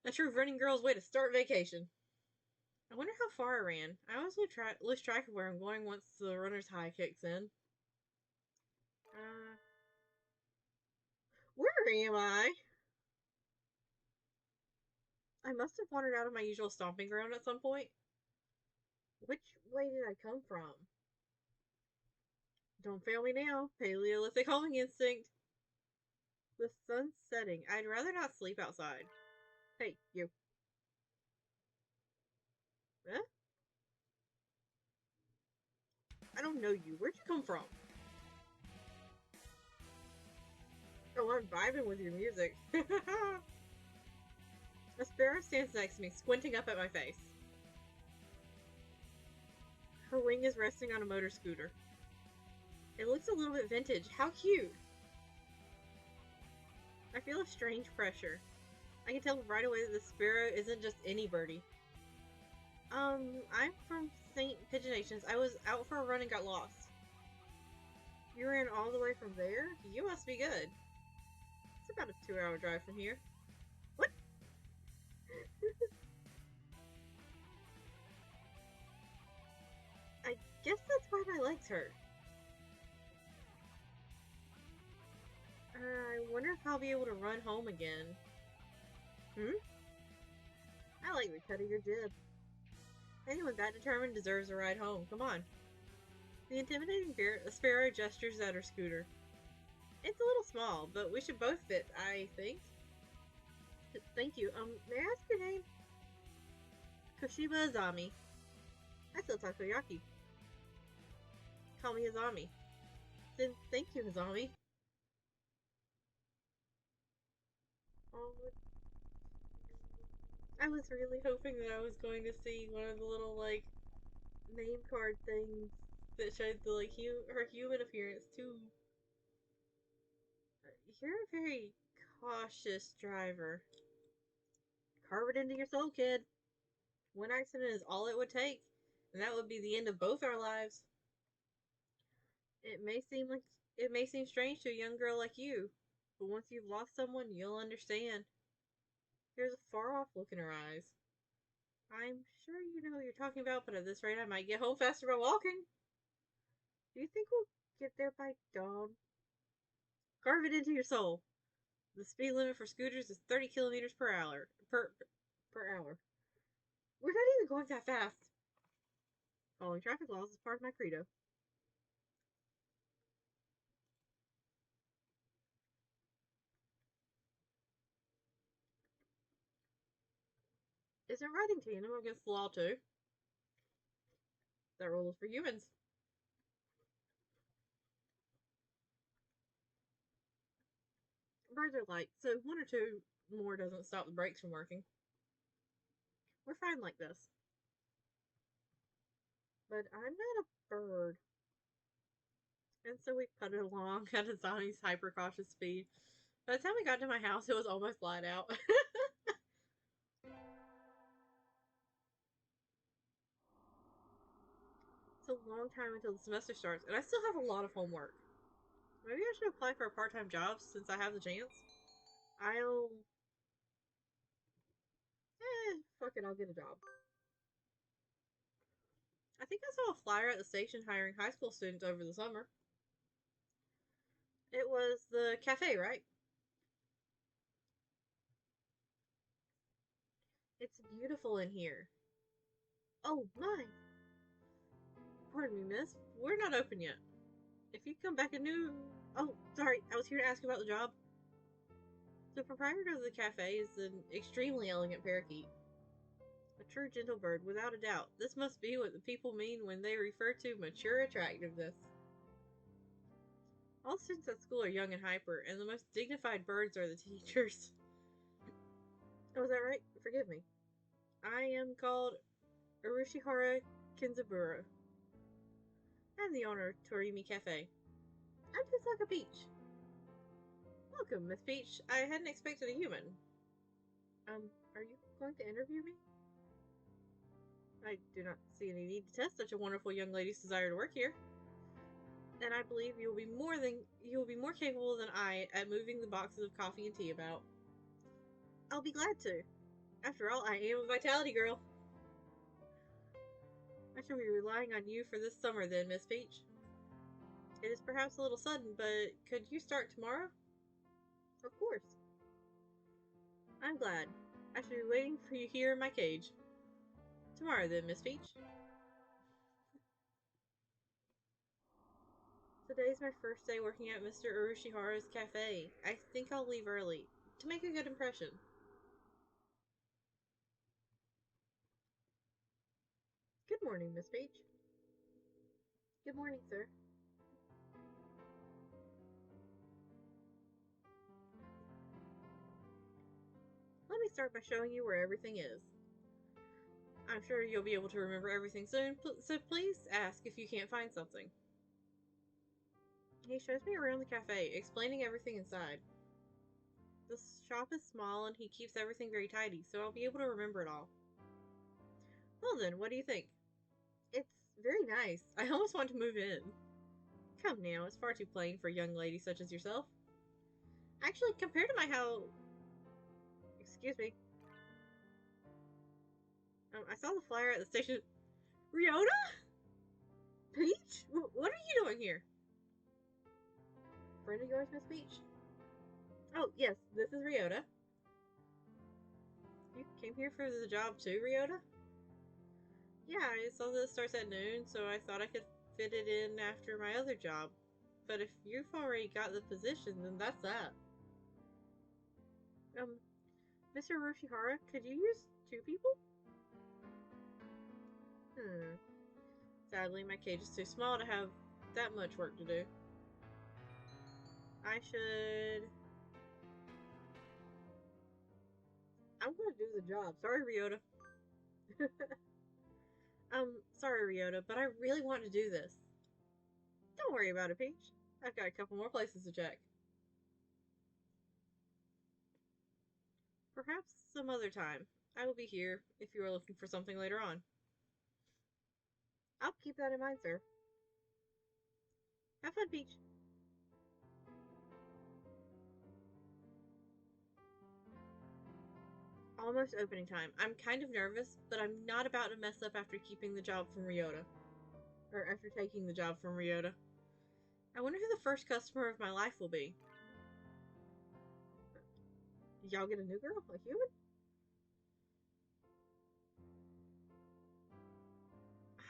A true running girl's way to start vacation. I wonder how far I ran. I always lose track of where I'm going once the runner's high kicks in. Uh, where am I? I must have wandered out of my usual stomping ground at some point. Which way did I come from? Don't fail me now. Paleolithic homing instinct. The sun's setting. I'd rather not sleep outside. Hey, you. Huh? I don't know you. Where'd you come from? Oh, I'm vibing with your music. A sparrow stands next to me, squinting up at my face. Her wing is resting on a motor scooter. It looks a little bit vintage. How cute! I feel a strange pressure. I can tell right away that the sparrow isn't just any birdie. I'm from St. Pigeonations. I was out for a run and got lost. You ran all the way from there? You must be good. It's about a 2-hour drive from here. What? I guess that's why my legs hurt. I wonder if I'll be able to run home again. I like the cut of your jib. Anyone that determined deserves a ride home. Come on. The intimidating sparrow gestures at her scooter. It's a little small, but we should both fit, I think. Thank you. May I ask your name? Koshiba Azami. I still takoyaki. Call me Azami. Then thank you, Azami. Oh, I was really hoping that I was going to see one of the little, like, name card things that showed the, like, her human appearance, too. You're a very cautious driver. Carve it into your soul, kid. One accident is all it would take, and that would be the end of both our lives. It may seem like it may seem strange to a young girl like you, but once you've lost someone, you'll understand. There's a far off look in her eyes. I'm sure you know what you're talking about, but at this rate, I might get home faster by walking. Do you think we'll get there by dawn? Carve it into your soul. The speed limit for scooters is 30 kilometers per hour. Per hour. We're not even going that fast. Following traffic laws is part of my credo. Isn't riding tandem against the law too? That rule is for humans. Birds are light, so one or two more doesn't stop the brakes from working. We're fine like this. But I'm not a bird. And so we putted along at a zombie's hyper cautious speed. By the time we got to my house, it was almost light out. It's a long time until the semester starts, and I still have a lot of homework. Maybe I should apply for a part-time job since I have the chance. I'll... fuck it, I'll get a job. I think I saw a flyer at the station hiring high school students over the summer. It was the cafe, right? It's beautiful in here. Oh, my! Pardon me, miss. We're not open yet. If you come back a new... Oh, sorry. I was here to ask about the job. The proprietor of the cafe is an extremely elegant parakeet. A true gentle bird, without a doubt. This must be what the people mean when they refer to mature attractiveness. All students at school are young and hyper, and the most dignified birds are the teachers. Oh, is that right? Forgive me. I am called Urushihara Kinzaburo. I'm the owner of Torimi Cafe. I'm just like a peach. Welcome, Miss Peach. I hadn't expected a human. Are you going to interview me? I do not see any need to test such a wonderful young lady's desire to work here. And I believe you will be more capable than I at moving the boxes of coffee and tea about. I'll be glad to. After all, I am a vitality girl. I shall be relying on you for this summer then, Miss Peach. It is perhaps a little sudden, but could you start tomorrow? Of course. I'm glad. I shall be waiting for you here in my cage. Tomorrow then, Miss Peach. Today's my first day working at Mr. Urushihara's cafe. I think I'll leave early, to make a good impression. Good morning, Miss Peach. Good morning, sir. Let me start by showing you where everything is. I'm sure you'll be able to remember everything soon, so please ask if you can't find something. He shows me around the cafe, explaining everything inside. The shop is small and he keeps everything very tidy, so I'll be able to remember it all. Well then, what do you think? It's very nice. I almost want to move in. Come now, it's far too plain for a young lady such as yourself. Actually, compared to my house... Excuse me. I saw the flyer at the station. Ryota? Peach? What are you doing here? Friend of yours, Miss Peach? Oh, yes, this is Ryota. You came here for the job too, Ryota? Yeah, I saw that it starts at noon, so I thought I could fit it in after my other job. But if you've already got the position, then that's that. Um, Mr. Roshihara, could you use two people? Hmm. Sadly, my cage is too small to have that much work to do. I should. I'm gonna do the job. Sorry, Ryota. Sorry, Ryota, but I really want to do this. Don't worry about it, Peach. I've got a couple more places to check. Perhaps some other time. I will be here if you are looking for something later on. I'll keep that in mind, sir. Have fun, Peach. Almost opening time. I'm kind of nervous, but I'm not about to mess up after keeping the job from Ryota. Or after taking the job from Ryota. I wonder who the first customer of my life will be. Y'all get a new girl? A human?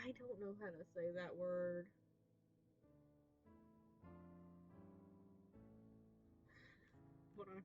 I don't know how to say that word. Hold on.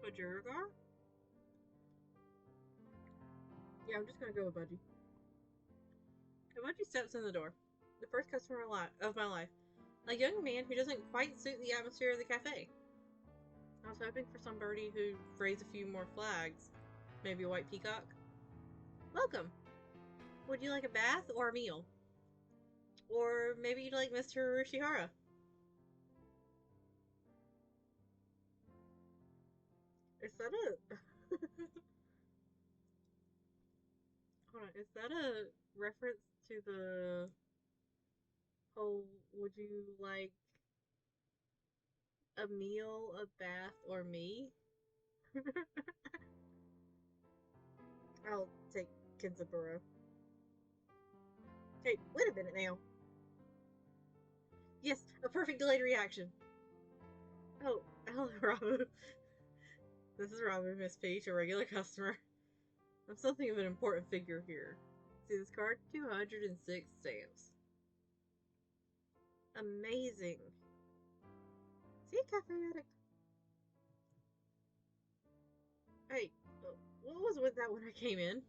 Bajuragar? Yeah, I'm just gonna go with Budgie. And Budgie steps in the door. The first customer of my life. A young man who doesn't quite suit the atmosphere of the cafe. I was hoping for some birdie who'd raise a few more flags. Maybe a white peacock. Welcome. Would you like a bath or a meal? Or maybe you'd like Mr. Urushihara. Is that a hold on, is that a reference to the whole would you like a meal, a bath, or me? I'll take Kenzaburo. Hey, wait a minute now. Yes, a perfect delayed reaction. Oh, hello, Rabu. This is Rabu, Miss Peach, a regular customer. I'm something of an important figure here. See this card? 206 stamps. Amazing. See a cafe addict? Hey, what was with that when I came in?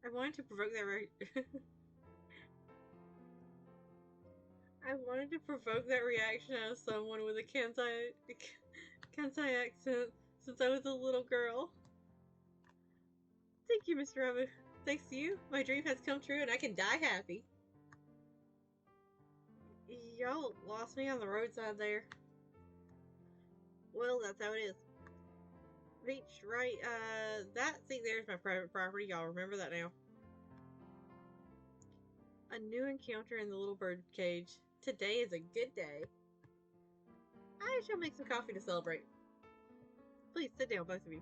I wanted to provoke that I wanted to provoke that reaction out of someone with a Kansai accent since I was a little girl. Thank you, Mr. Rabu. Thanks to you, my dream has come true and I can die happy. Y'all lost me on the roadside there. Well, that's how it is. Reach right, that seat there is my private property. Y'all remember that now. A new encounter in the little bird cage. Today is a good day. I shall make some coffee to celebrate. Please sit down, both of you.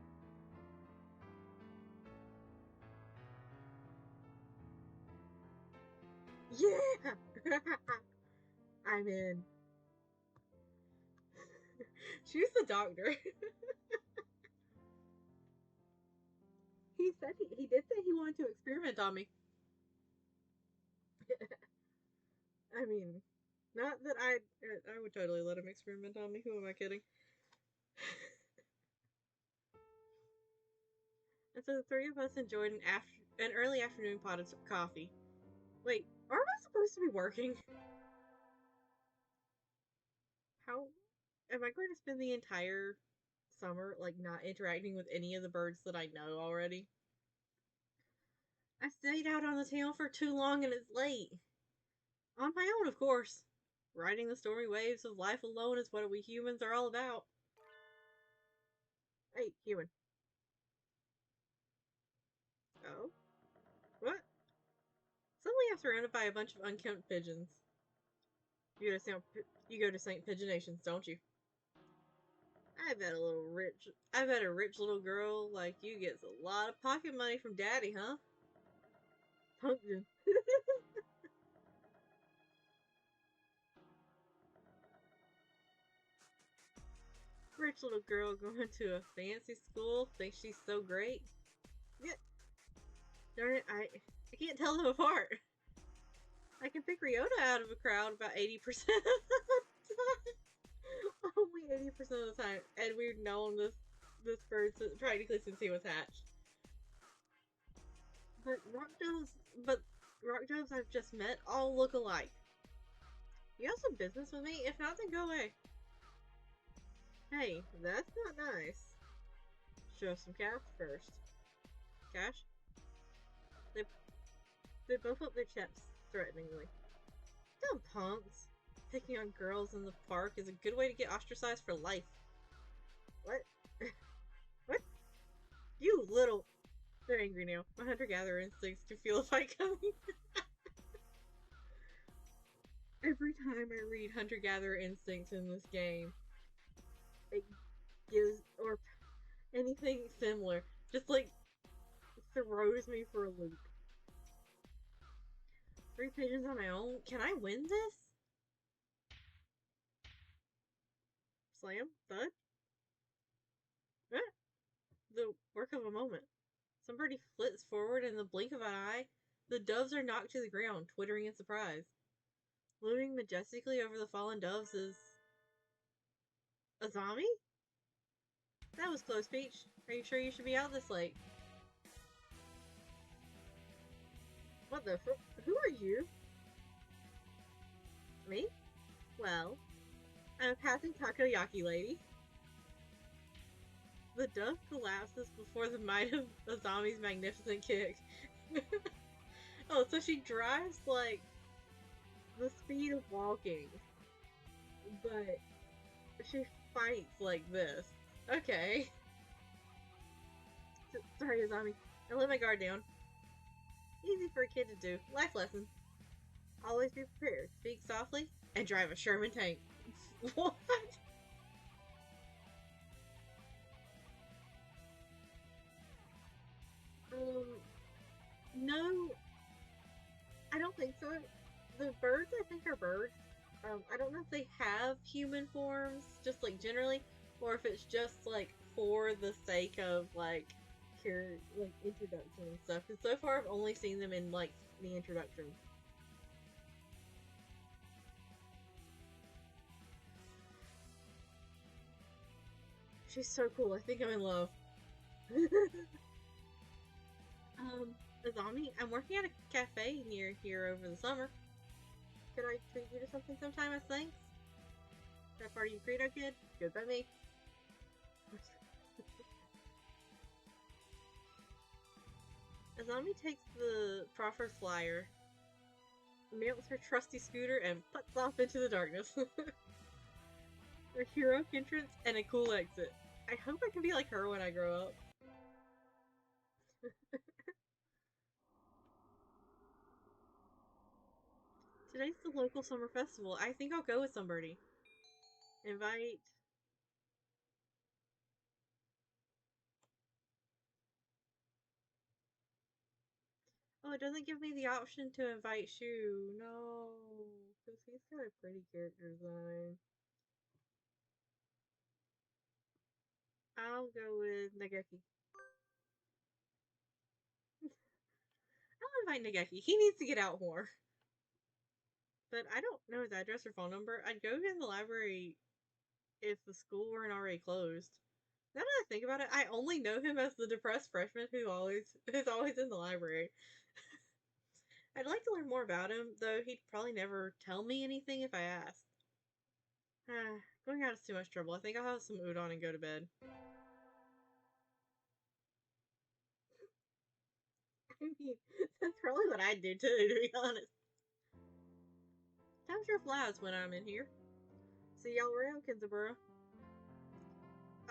Yeah! I'm in. She's the doctor. He did say he wanted to experiment on me. I mean, not that I would totally let him experiment on me. Who am I kidding? And so the three of us enjoyed an early afternoon pot of coffee. Wait, aren't we supposed to be working? How am I going to spend the entire summer like not interacting with any of the birds that I know already? I stayed out on the town for too long and it's late. On my own, of course. Riding the stormy waves of life alone is what we humans are all about. Hey, human. Oh? What? Suddenly I'm surrounded by a bunch of unkempt pigeons. You go to St. Pigeonations, don't you? I bet a rich little girl like you gets a lot of pocket money from daddy, huh? Pumpkin. Rich little girl going to a fancy school thinks she's so great. Yeah, darn it, I can't tell them apart. I can pick Ryota out of a crowd about 80% of the time. Only 80% of the time. And we've known this bird practically since he was hatched. But rock doves I've just met all look alike. You have some business with me? If not, then go away. Hey, that's not nice. Show some cash first. Cash? They they both up their chests threateningly. Dumb punks. Picking on girls in the park is a good way to get ostracized for life. What? What? You little... They're angry now. My hunter-gatherer instincts can feel a fight coming. Every time I read hunter-gatherer instincts in this game, it gives... or anything similar. Just, like, throws me for a loop. 3 pigeons on my own? Can I win this? Slam? Thud? Eh? The work of a moment. Somebody flits forward in the blink of an eye. The doves are knocked to the ground, twittering in surprise. Looming majestically over the fallen doves is... Azami? That was close, Peach. Are you sure you should be out this late? What the frick? Who are you? Me? Well, I'm a passing takoyaki lady. The dove collapses before the might of Azami's magnificent kick. Oh, so she drives like the speed of walking, but she fights like this. Okay. Sorry, Azami. I let my guard down. Easy for a kid to do. Life lesson. Always be prepared. Speak softly and drive a Sherman tank. What? No, I don't think so. The birds, I think, are birds. I don't know if they have human forms, just like generally, or if it's just like for the sake of like introduction and stuff. Because so far, I've only seen them in like the introduction. She's so cool. I think I'm in love. Azami, I'm working at a cafe near here over the summer. Could I treat you to something sometime as thanks? That part of your credo, kid? Good by me. Azami takes the proffered flyer, mounts her trusty scooter, and puts off into the darkness. A heroic entrance and a cool exit. I hope I can be like her when I grow up. Today's the local summer festival. I think I'll go with somebody. Invite... Oh, it doesn't give me the option to invite Shu. No. Because he's got a pretty character design. I'll go with Nageki. I'll invite Nageki. He needs to get out more. But I don't know his address or phone number. I'd go in the library if the school weren't already closed. Now that I think about it, I only know him as the depressed freshman who's always in the library. I'd like to learn more about him, though he'd probably never tell me anything if I asked. Going out is too much trouble. I think I'll have some udon and go to bed. I mean, that's probably what I'd do too, to be honest. Time sure flies when I'm in here. See y'all around, Kenzaburo.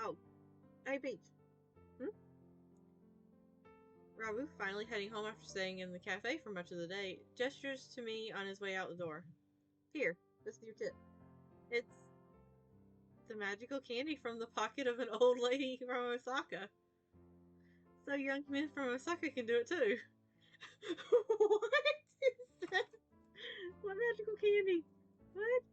Oh, hey, Peach. Rabu, finally heading home after staying in the cafe for much of the day, gestures to me on his way out the door. Here, This is your tip. It's the magical candy from the pocket of an old lady from Osaka. So young men from Osaka can do it too. What is that? What magical candy? What?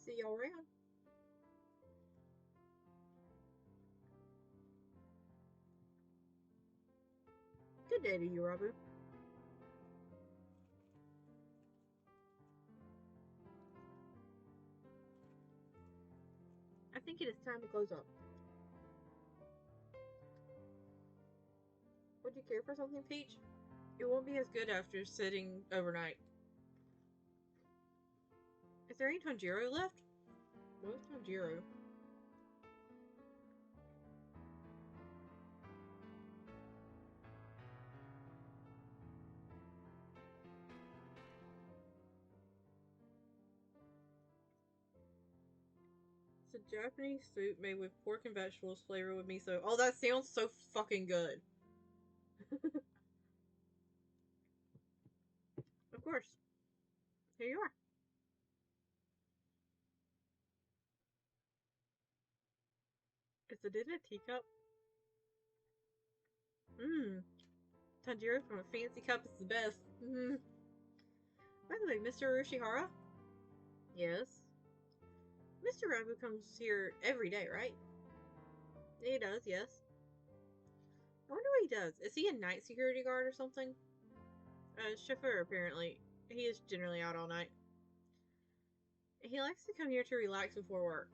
See y'all around. Good day to you, Rabu. I think it is time to close up. Would you care for something, Peach? It won't be as good after sitting overnight. Is there any Tanjiro left? What is Tanjiro? It's a Japanese soup made with pork and vegetables flavored with miso. Oh, that sounds so fucking good. Of course. Here you are. Is it in a teacup? Mmm. Tanjiro from a fancy cup is the best. Mm. By the way, Mr. Urushihara? Yes. Mr. Rabu comes here every day, right? He does, yes. I wonder what he does. Is he a night security guard or something? Chauffeur, apparently. He is generally out all night. He likes to come here to relax before work.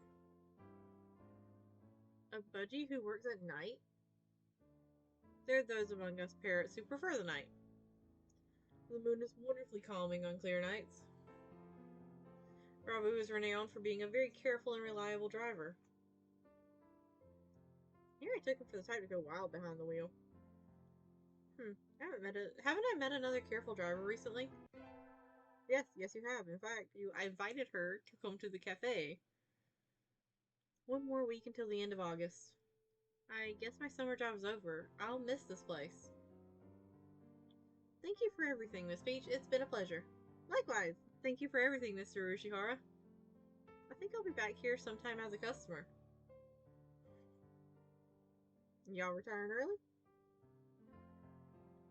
A budgie who works at night? There are those among us parrots who prefer the night. The moon is wonderfully calming on clear nights. Rabu is renowned for being a very careful and reliable driver. Here I took him for the type to go wild behind the wheel. Haven't I met another careful driver recently? Yes, you have. In fact, I invited her to come to the cafe. One more week until the end of August. I guess my summer job is over. I'll miss this place. Thank you for everything, Miss Peach. It's been a pleasure. Likewise. Thank you for everything, Mr. Urushihara. I think I'll be back here sometime as a customer. Y'all retiring early?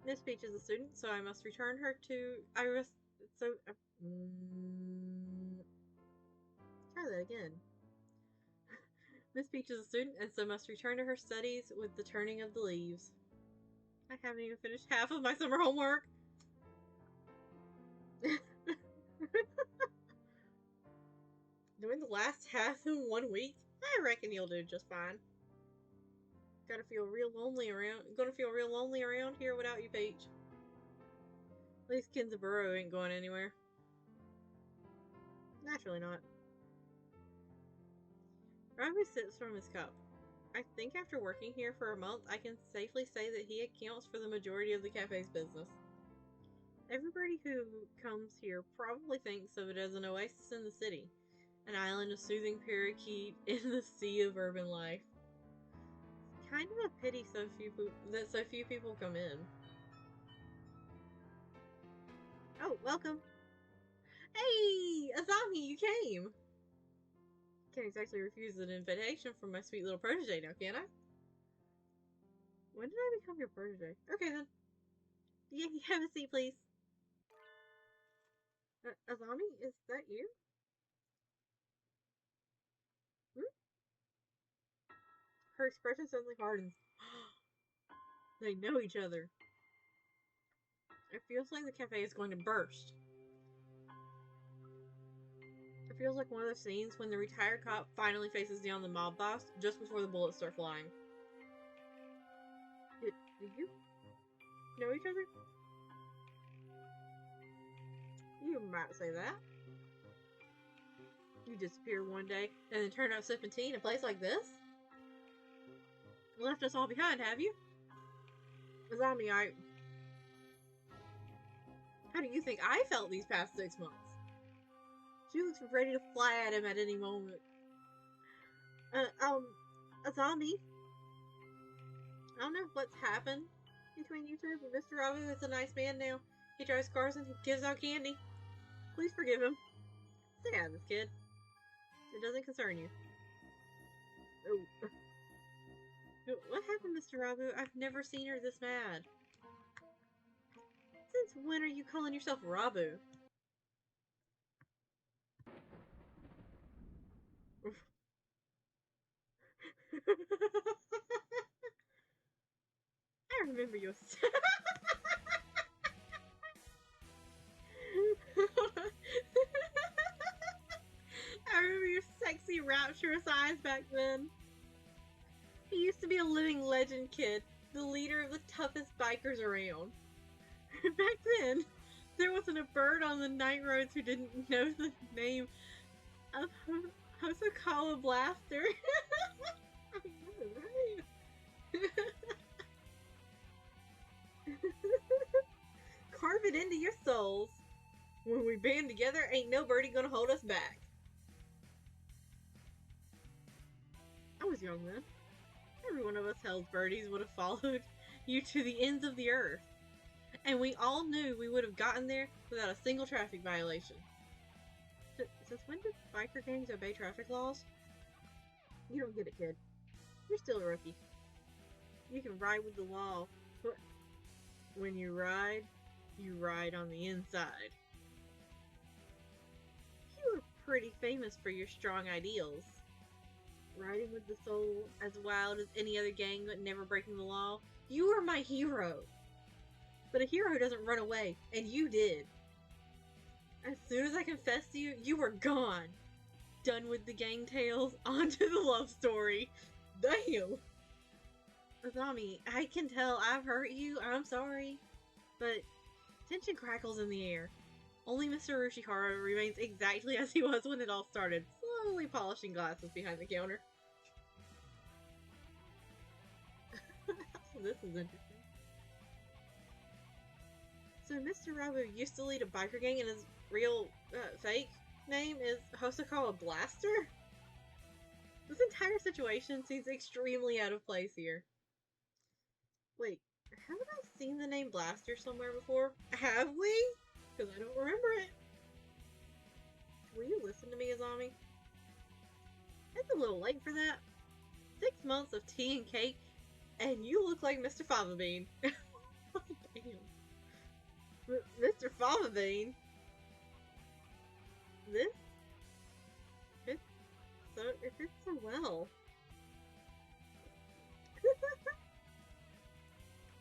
Miss Peach is a student, so I must return her to... Try that again. Miss Peach is a student, and so must return to her studies with the turning of the leaves. I haven't even finished half of my summer homework. Doing the last half in 1 week? I reckon you'll do just fine. Gonna feel real lonely around here without you, Peach. At least Kenzaburo ain't going anywhere. Naturally not. Rabu sips from his cup. I think after working here for a month, I can safely say that he accounts for the majority of the cafe's business. Everybody who comes here probably thinks of it as an oasis in the city, an island of soothing parakeet in the sea of urban life. It's kind of a pity that so few people come in. Oh, welcome. Hey, Azami, you came. Can't exactly refuse an invitation from my sweet little protege now, can I? When did I become your protege? Okay then. Yeah, have a seat, please. Azami, is that you? Hmm? Her expression suddenly hardens. They know each other. It feels like the cafe is going to burst. It feels like one of those scenes when the retired cop finally faces down the mob boss just before the bullets start flying. Did you know each other? You might say that. You disappeared one day and then turned up sipping tea in a place like this? Left us all behind, have you? Azami, how do you think I felt these past 6 months? She looks ready to fly at him at any moment. Azami, I don't know what's happened, between you two, but Mr. Rabu is a nice man now. He drives cars and he gives out candy. Please forgive him. Stay out of this, kid. It doesn't concern you. Oh. What happened, Mr. Rabu? I've never seen her this mad. Since when are you calling yourself Rabu? I remember your... I remember your sexy, rapturous eyes back then. He used to be a living legend, kid. The leader of the toughest bikers around. Back then, there wasn't a bird on the night roads who didn't know the name of Hosokawa Blaster. Carve it into your souls. When we band together, ain't no birdie gonna hold us back. I was young then. Every one of us held birdies would have followed you to the ends of the earth. And we all knew we would have gotten there without a single traffic violation. Since when did biker gangs obey traffic laws? You don't get it, kid. You're still a rookie. You can ride with the law, but when you ride on the inside. You were pretty famous for your strong ideals. Riding with the soul as wild as any other gang but never breaking the law. You were my hero. But a hero doesn't run away, and you did. As soon as I confessed to you, you were gone. Done with the gang tales, on to the love story. Damn! Azami, I can tell I've hurt you, I'm sorry. But tension crackles in the air. Only Mr. Urushihara remains exactly as he was when it all started, slowly polishing glasses behind the counter. This is interesting. So Mr. Rabu used to lead a biker gang and his real, fake name is Hosokawa Blaster? This entire situation seems extremely out of place here. Wait, haven't I seen the name Blaster somewhere before? Have we? Because I don't remember it. Will you listen to me, Azami? It's a little late for that. 6 months of tea and cake, and you look like Mr. Fava Bean. Damn. Mr. Fava Bean? This? It fits so well.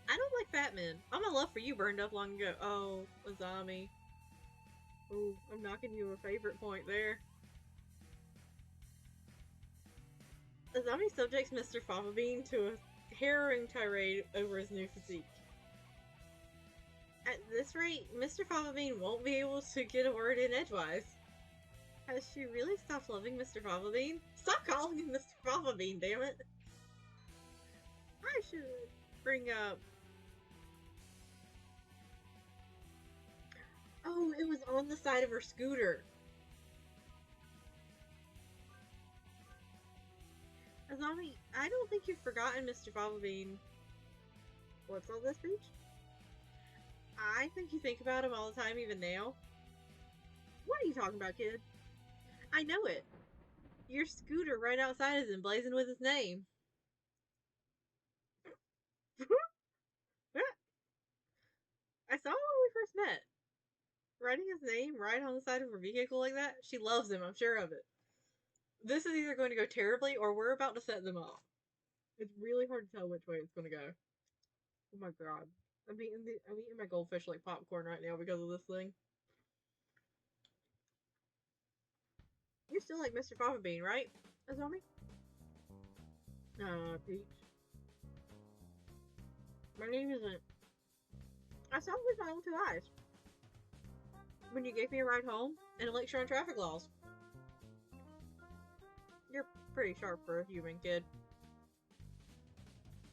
I don't like fat men. All my love for you burned up long ago. Oh, Azami. Oh, I'm knocking you a favorite point there. Azami subjects Mr. Fava Bean to a harrowing tirade over his new physique. At this rate, Mr. Fava Bean won't be able to get a word in edgewise. Has she really stopped loving Mr. Fava Bean? Stop calling him Mr. Fava Bean, damn it! I should bring up... Oh, it was on the side of her scooter. Azami, I don't think you've forgotten Mr. Fava Bean. What's all this, Peach? I think you think about him all the time, even now. What are you talking about, kid? I know it. Your scooter right outside is emblazoned with his name. I saw him when we first met. Writing his name right on the side of her vehicle like that, she loves him, I'm sure of it. This is either going to go terribly or we're about to set them off. It's really hard to tell which way it's going to go. Oh my god. I'm eating my goldfish like popcorn right now because of this thing. You're still like Mr. Fava Bean, right, Azami? Peach. My name isn't... I saw it with my own 2 eyes. When you gave me a ride home and a lecture on traffic laws. You're pretty sharp for a human, kid.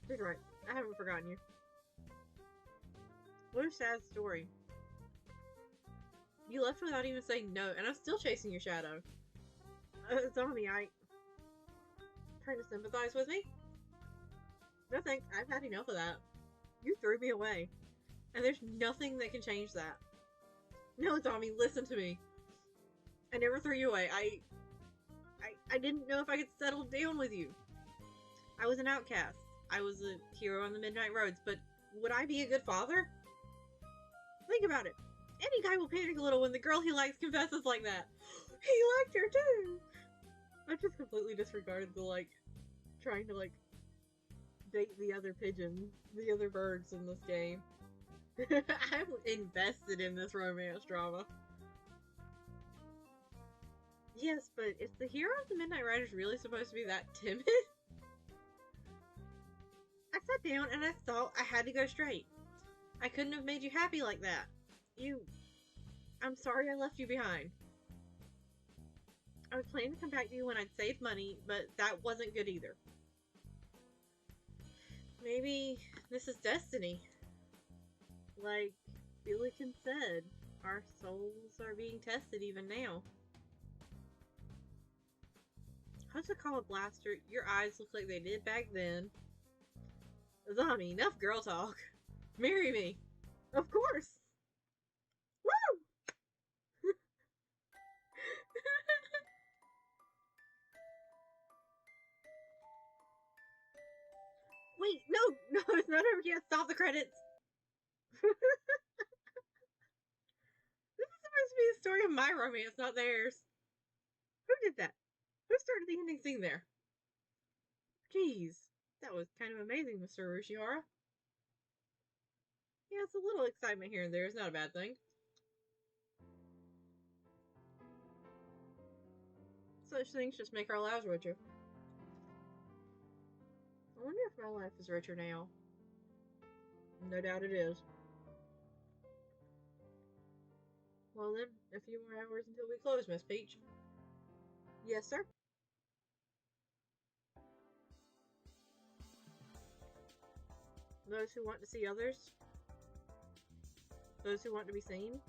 She's right. I haven't forgotten you. What a sad story. You left without even saying no, and I'm still chasing your shadow. Zombie, trying to sympathize with me? No thanks, I've had enough of that. You threw me away. And there's nothing that can change that. No, Tommy, listen to me. I never threw you away. I didn't know if I could settle down with you. I was an outcast. I was a hero on the Midnight Roads, but would I be a good father? Think about it. Any guy will panic a little when the girl he likes confesses like that. He liked her too! I just completely disregarded the, like, trying to, like, date the other pigeons, the other birds in this game. I'm invested in this romance drama. Yes, but is the hero of the Midnight Riders really supposed to be that timid? I sat down and I thought I had to go straight. I couldn't have made you happy like that. I'm sorry I left you behind. I was planning to come back to you when I'd saved money, but that wasn't good either. Maybe this is destiny. Like Billiken said, our souls are being tested even now. How's it called, Blaster? Your eyes look like they did back then. Zombie, enough girl talk. Marry me. Of course. Woo! Wait, no, it's not over yet. Stop the credits. This is supposed to be the story of my romance, not theirs. Who did that? Who started the ending scene there? Jeez, that was kind of amazing, Mr. Urushihara. Yeah, it's a little excitement here and there. It's not a bad thing. Such things just make our lives richer. I wonder if my life is richer now. No doubt it is. Well then, a few more hours until we close, Miss Peach. Yes, sir. Those who want to see others. Those who want to be seen.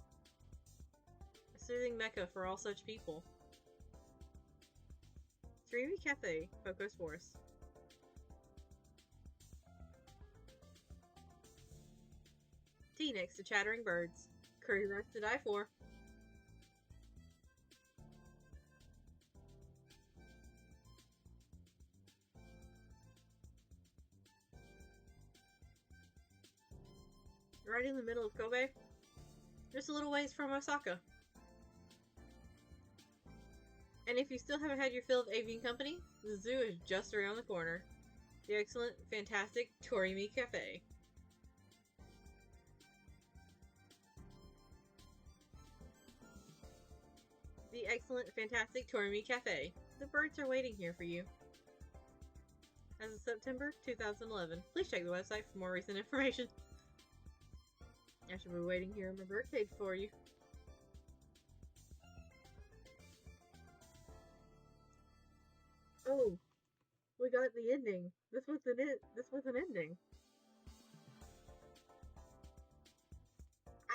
A soothing mecca for all such people. Dreamy Cafe, Poco's Forest. Tea next to chattering birds. Curry rice to die for. Right in the middle of Kobe. Just a little ways from Osaka. And if you still haven't had your fill of avian company, the zoo is just around the corner. The excellent, fantastic Torimi Cafe. The excellent, fantastic Torimi Cafe. The birds are waiting here for you. As of September 2011. Please check the website for more recent information. I should be waiting here on my birthday for you. Oh, we got the ending. This was an ending.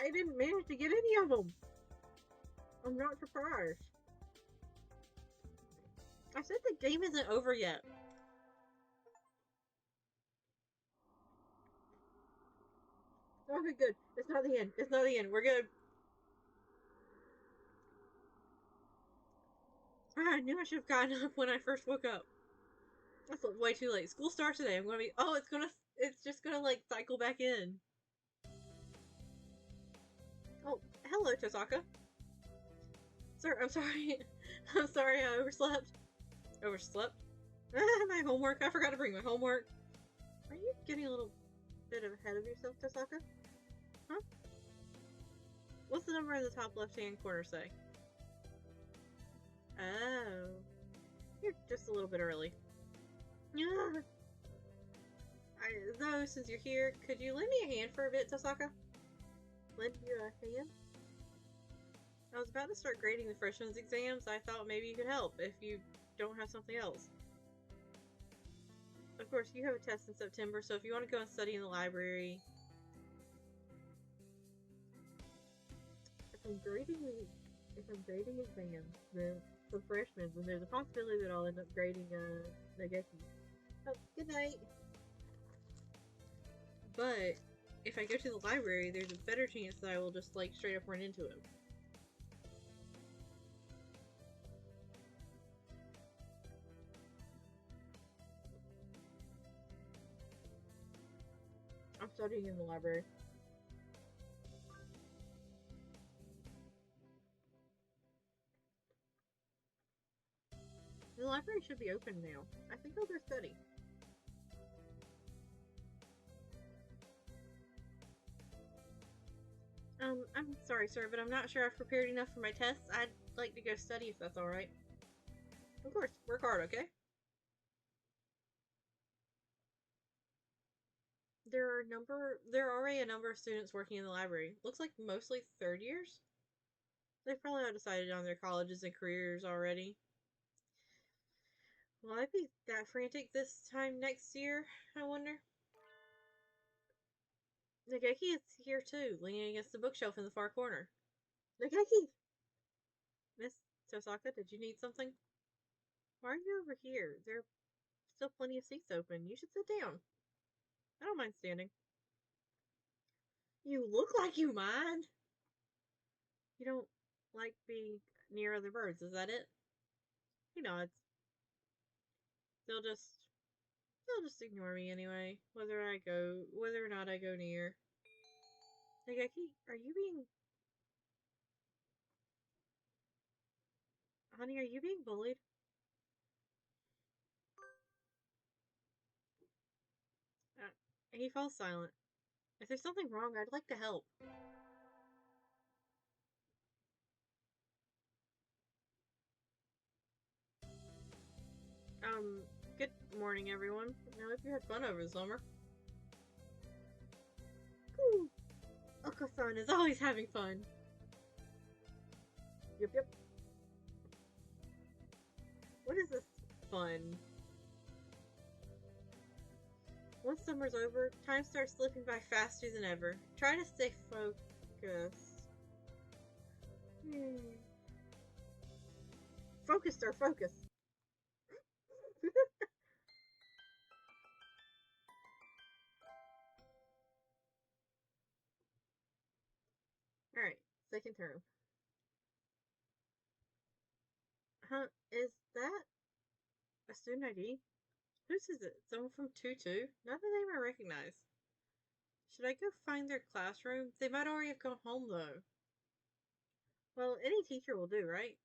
I didn't manage to get any of them. I'm not surprised. I said the game isn't over yet. Okay, good. It's not the end. It's not the end. We're good. I knew I should have gotten up when I first woke up. That's way too late. School starts today. I'm gonna be. Oh, it's just gonna like cycle back in. Oh, hello, Tosaka. Sir, I'm sorry. I'm sorry I overslept. Overslept? My homework. I forgot to bring my homework. Are you getting a little bit ahead of yourself, Tosaka? Huh? What's the number in the top left-hand corner say? Oh. You're just a little bit early. Yeah. Though, since you're here, could you lend me a hand for a bit, Tosaka? Lend you a hand? I was about to start grading the freshman's exams. I thought maybe you could help if you don't have something else. Of course, you have a test in September, so if you want to go and study in the library... If I'm grading exams, for freshmen, then there's a possibility that I'll end up grading Nageki. Oh, good night! But if I go to the library, there's a better chance that I will just, like, straight up run into him. I'm studying in the library. The library should be open now. I think I'll go study. I'm sorry, sir, but I'm not sure I've prepared enough for my tests. I'd like to go study if that's alright. Of course, work hard, okay? There are already a number of students working in the library. Looks like mostly third years. They've probably all decided on their colleges and careers already. Will I be that frantic this time next year, I wonder? Nageki is here too, leaning against the bookshelf in the far corner. Nageki! Miss Tosaka, did you need something? Why are you over here? There are still plenty of seats open. You should sit down. I don't mind standing. You look like you mind! You don't like being near other birds, is that it? He nods. They'll just ignore me anyway, whether or not I go near. Nageki, honey, are you being bullied? He falls silent. If there's something wrong, I'd like to help. Good morning, everyone. I hope you had fun over the summer. Whew. Oko-san is always having fun. Yep. What is this fun? Once summer's over, time starts slipping by faster than ever. Try to stay focused. Focused or focus? Alright, second term. Huh, is that a student ID? Whose is it? Someone from 2-2? Not a name I recognize. Should I go find their classroom? They might already have gone home, though. Well, any teacher will do, right?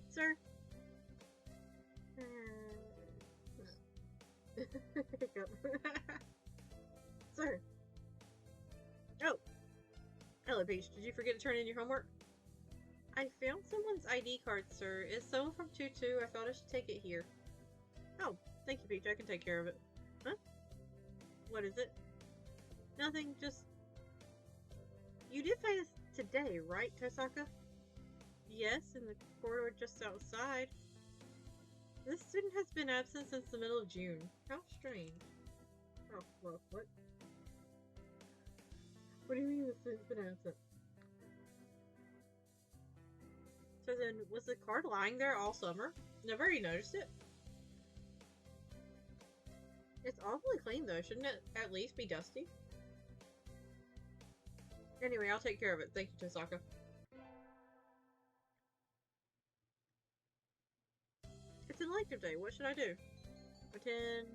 Sir? Sir? Oh! Hello, Peach. Did you forget to turn in your homework? I found someone's ID card, sir. It's someone from 2-2. I thought I should take it here. Oh, thank you, Peach. I can take care of it. Huh? What is it? Nothing, just... You did find us today, right, Tosaka? Yes, in the corridor just outside. This student has been absent since the middle of June. How strange. Oh, well, what? What do you mean the student's been absent? So then, was the card lying there all summer? Never already noticed it? It's awfully clean though, shouldn't it at least be dusty? Anyway, I'll take care of it. Thank you, Tosaka. It's an elective day. What should I do? Attend...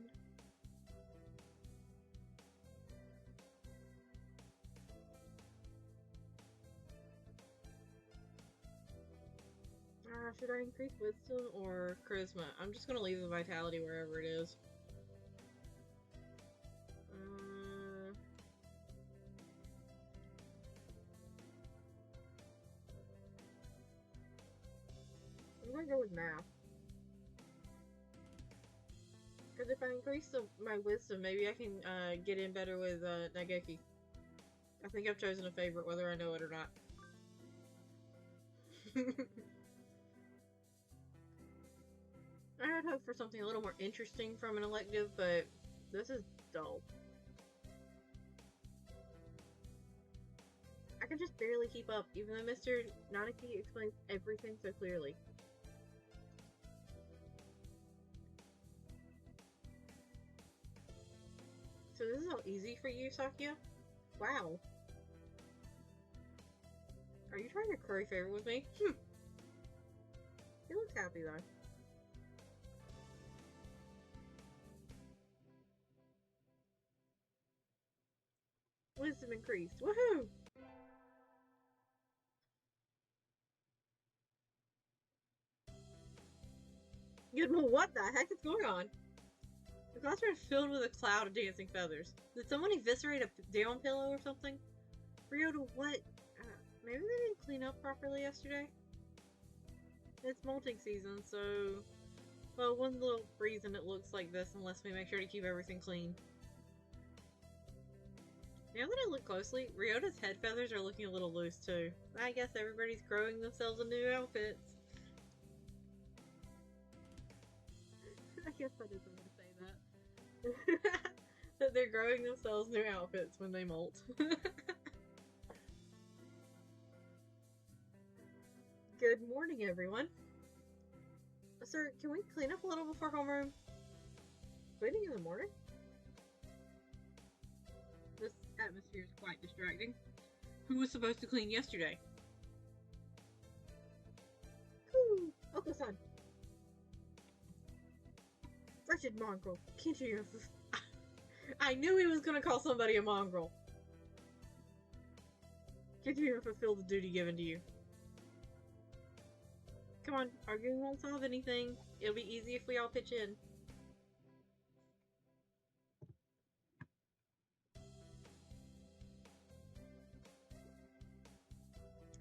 should I increase wisdom or charisma? I'm just gonna leave the vitality wherever it is. I'm gonna go with math. Because if I increase my wisdom, maybe I can get in better with Nageki. I think I've chosen a favorite, whether I know it or not. I had hoped for something a little more interesting from an elective, but this is dull. I can just barely keep up, even though Mr. Nanaki explains everything so clearly. So this is all easy for you, Sakya? Wow. Are you trying to curry favor with me? He looks happy though. Wisdom increased. Woohoo! Good, well, what the heck is going on? The classroom is filled with a cloud of dancing feathers. Did someone eviscerate a down pillow or something? Ryota, what? Maybe they didn't clean up properly yesterday? It's molting season, so... Well, one little reason it looks like this unless we make sure to keep everything clean. Now that I look closely, Ryota's head feathers are looking a little loose too. I guess everybody's growing themselves a new outfits. I guess I didn't want to say that. That they're growing themselves new outfits when they molt. Good morning, everyone. Sir, can we clean up a little before homeroom? Cleaning in the morning? This atmosphere is quite distracting. Who was supposed to clean yesterday? Ooh, Oko-san. Wretched mongrel. Can't you... I knew he was gonna call somebody a mongrel. Can't you even fulfill the duty given to you? Come on, arguing won't solve anything. It'll be easy if we all pitch in.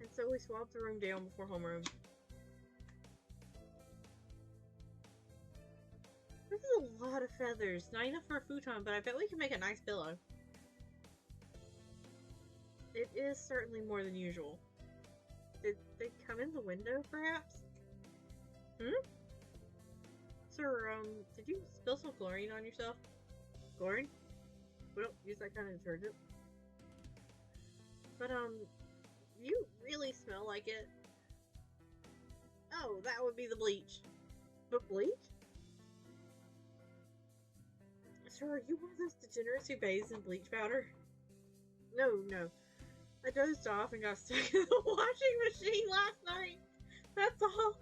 And so we swapped the room down before homeroom. This is a lot of feathers. Not enough for a futon, but I bet we can make a nice pillow. It is certainly more than usual. Did they come in the window, perhaps? Sir, did you spill some chlorine on yourself? Chlorine? We don't use that kind of detergent. But, you really smell like it. Oh, that would be the bleach. But bleach? Sir, are you one of those degenerates who bathes in bleach powder? No. I dozed off and got stuck in the washing machine last night. That's all.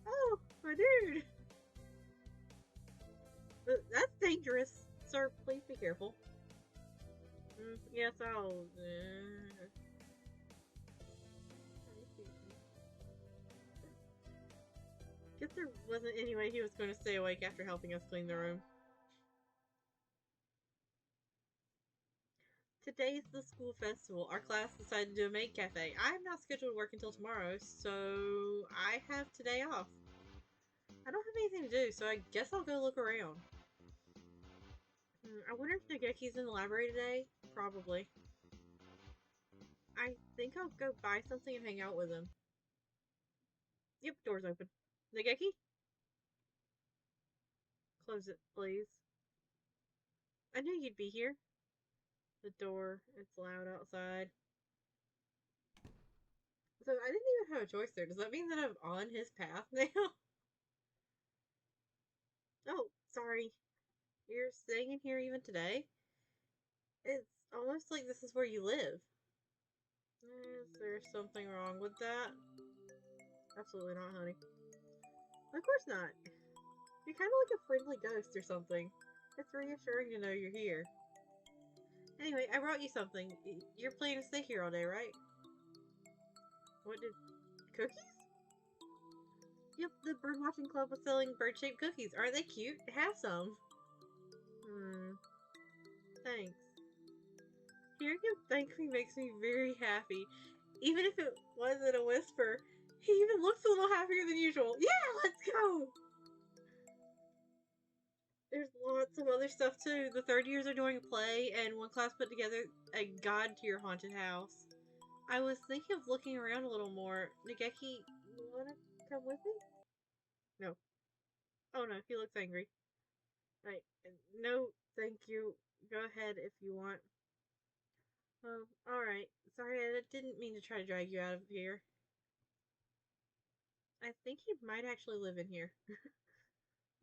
Oh, my dude. That's dangerous. Sir, please be careful. Yes, I'll... Guess there wasn't any way he was going to stay awake after helping us clean the room. Today's the school festival. Our class decided to do a maid cafe. I'm not scheduled to work until tomorrow, so I have today off. I don't have anything to do, so I guess I'll go look around. I wonder if Nageki's in the library today? Probably. I think I'll go buy something and hang out with him. Yep, door's open. Nageki? Close it, please. I knew you'd be here. The door, it's loud outside. So I didn't even have a choice there. Does that mean that I'm on his path now? Oh, sorry. You're staying in here even today? It's almost like this is where you live. Is there something wrong with that? Absolutely not, honey. Of course not. You're kind of like a friendly ghost or something. It's reassuring to know you're here. Anyway, I brought you something. You're planning to stay here all day, right? What did... Cookies? Yep, the birdwatching club was selling bird-shaped cookies. Aren't they cute? Have some. Thanks. Hearing him thank me makes me very happy. Even if it wasn't a whisper. He even looks a little happier than usual. Yeah, let's go! There's lots of other stuff too. The third years are doing a play, and one class put together a guide to your haunted house. I was thinking of looking around a little more. Nageki, you wanna come with me? No. Oh no, he looks angry. Right. No, thank you. Go ahead if you want. Oh, alright. Sorry, I didn't mean to try to drag you out of here. I think he might actually live in here.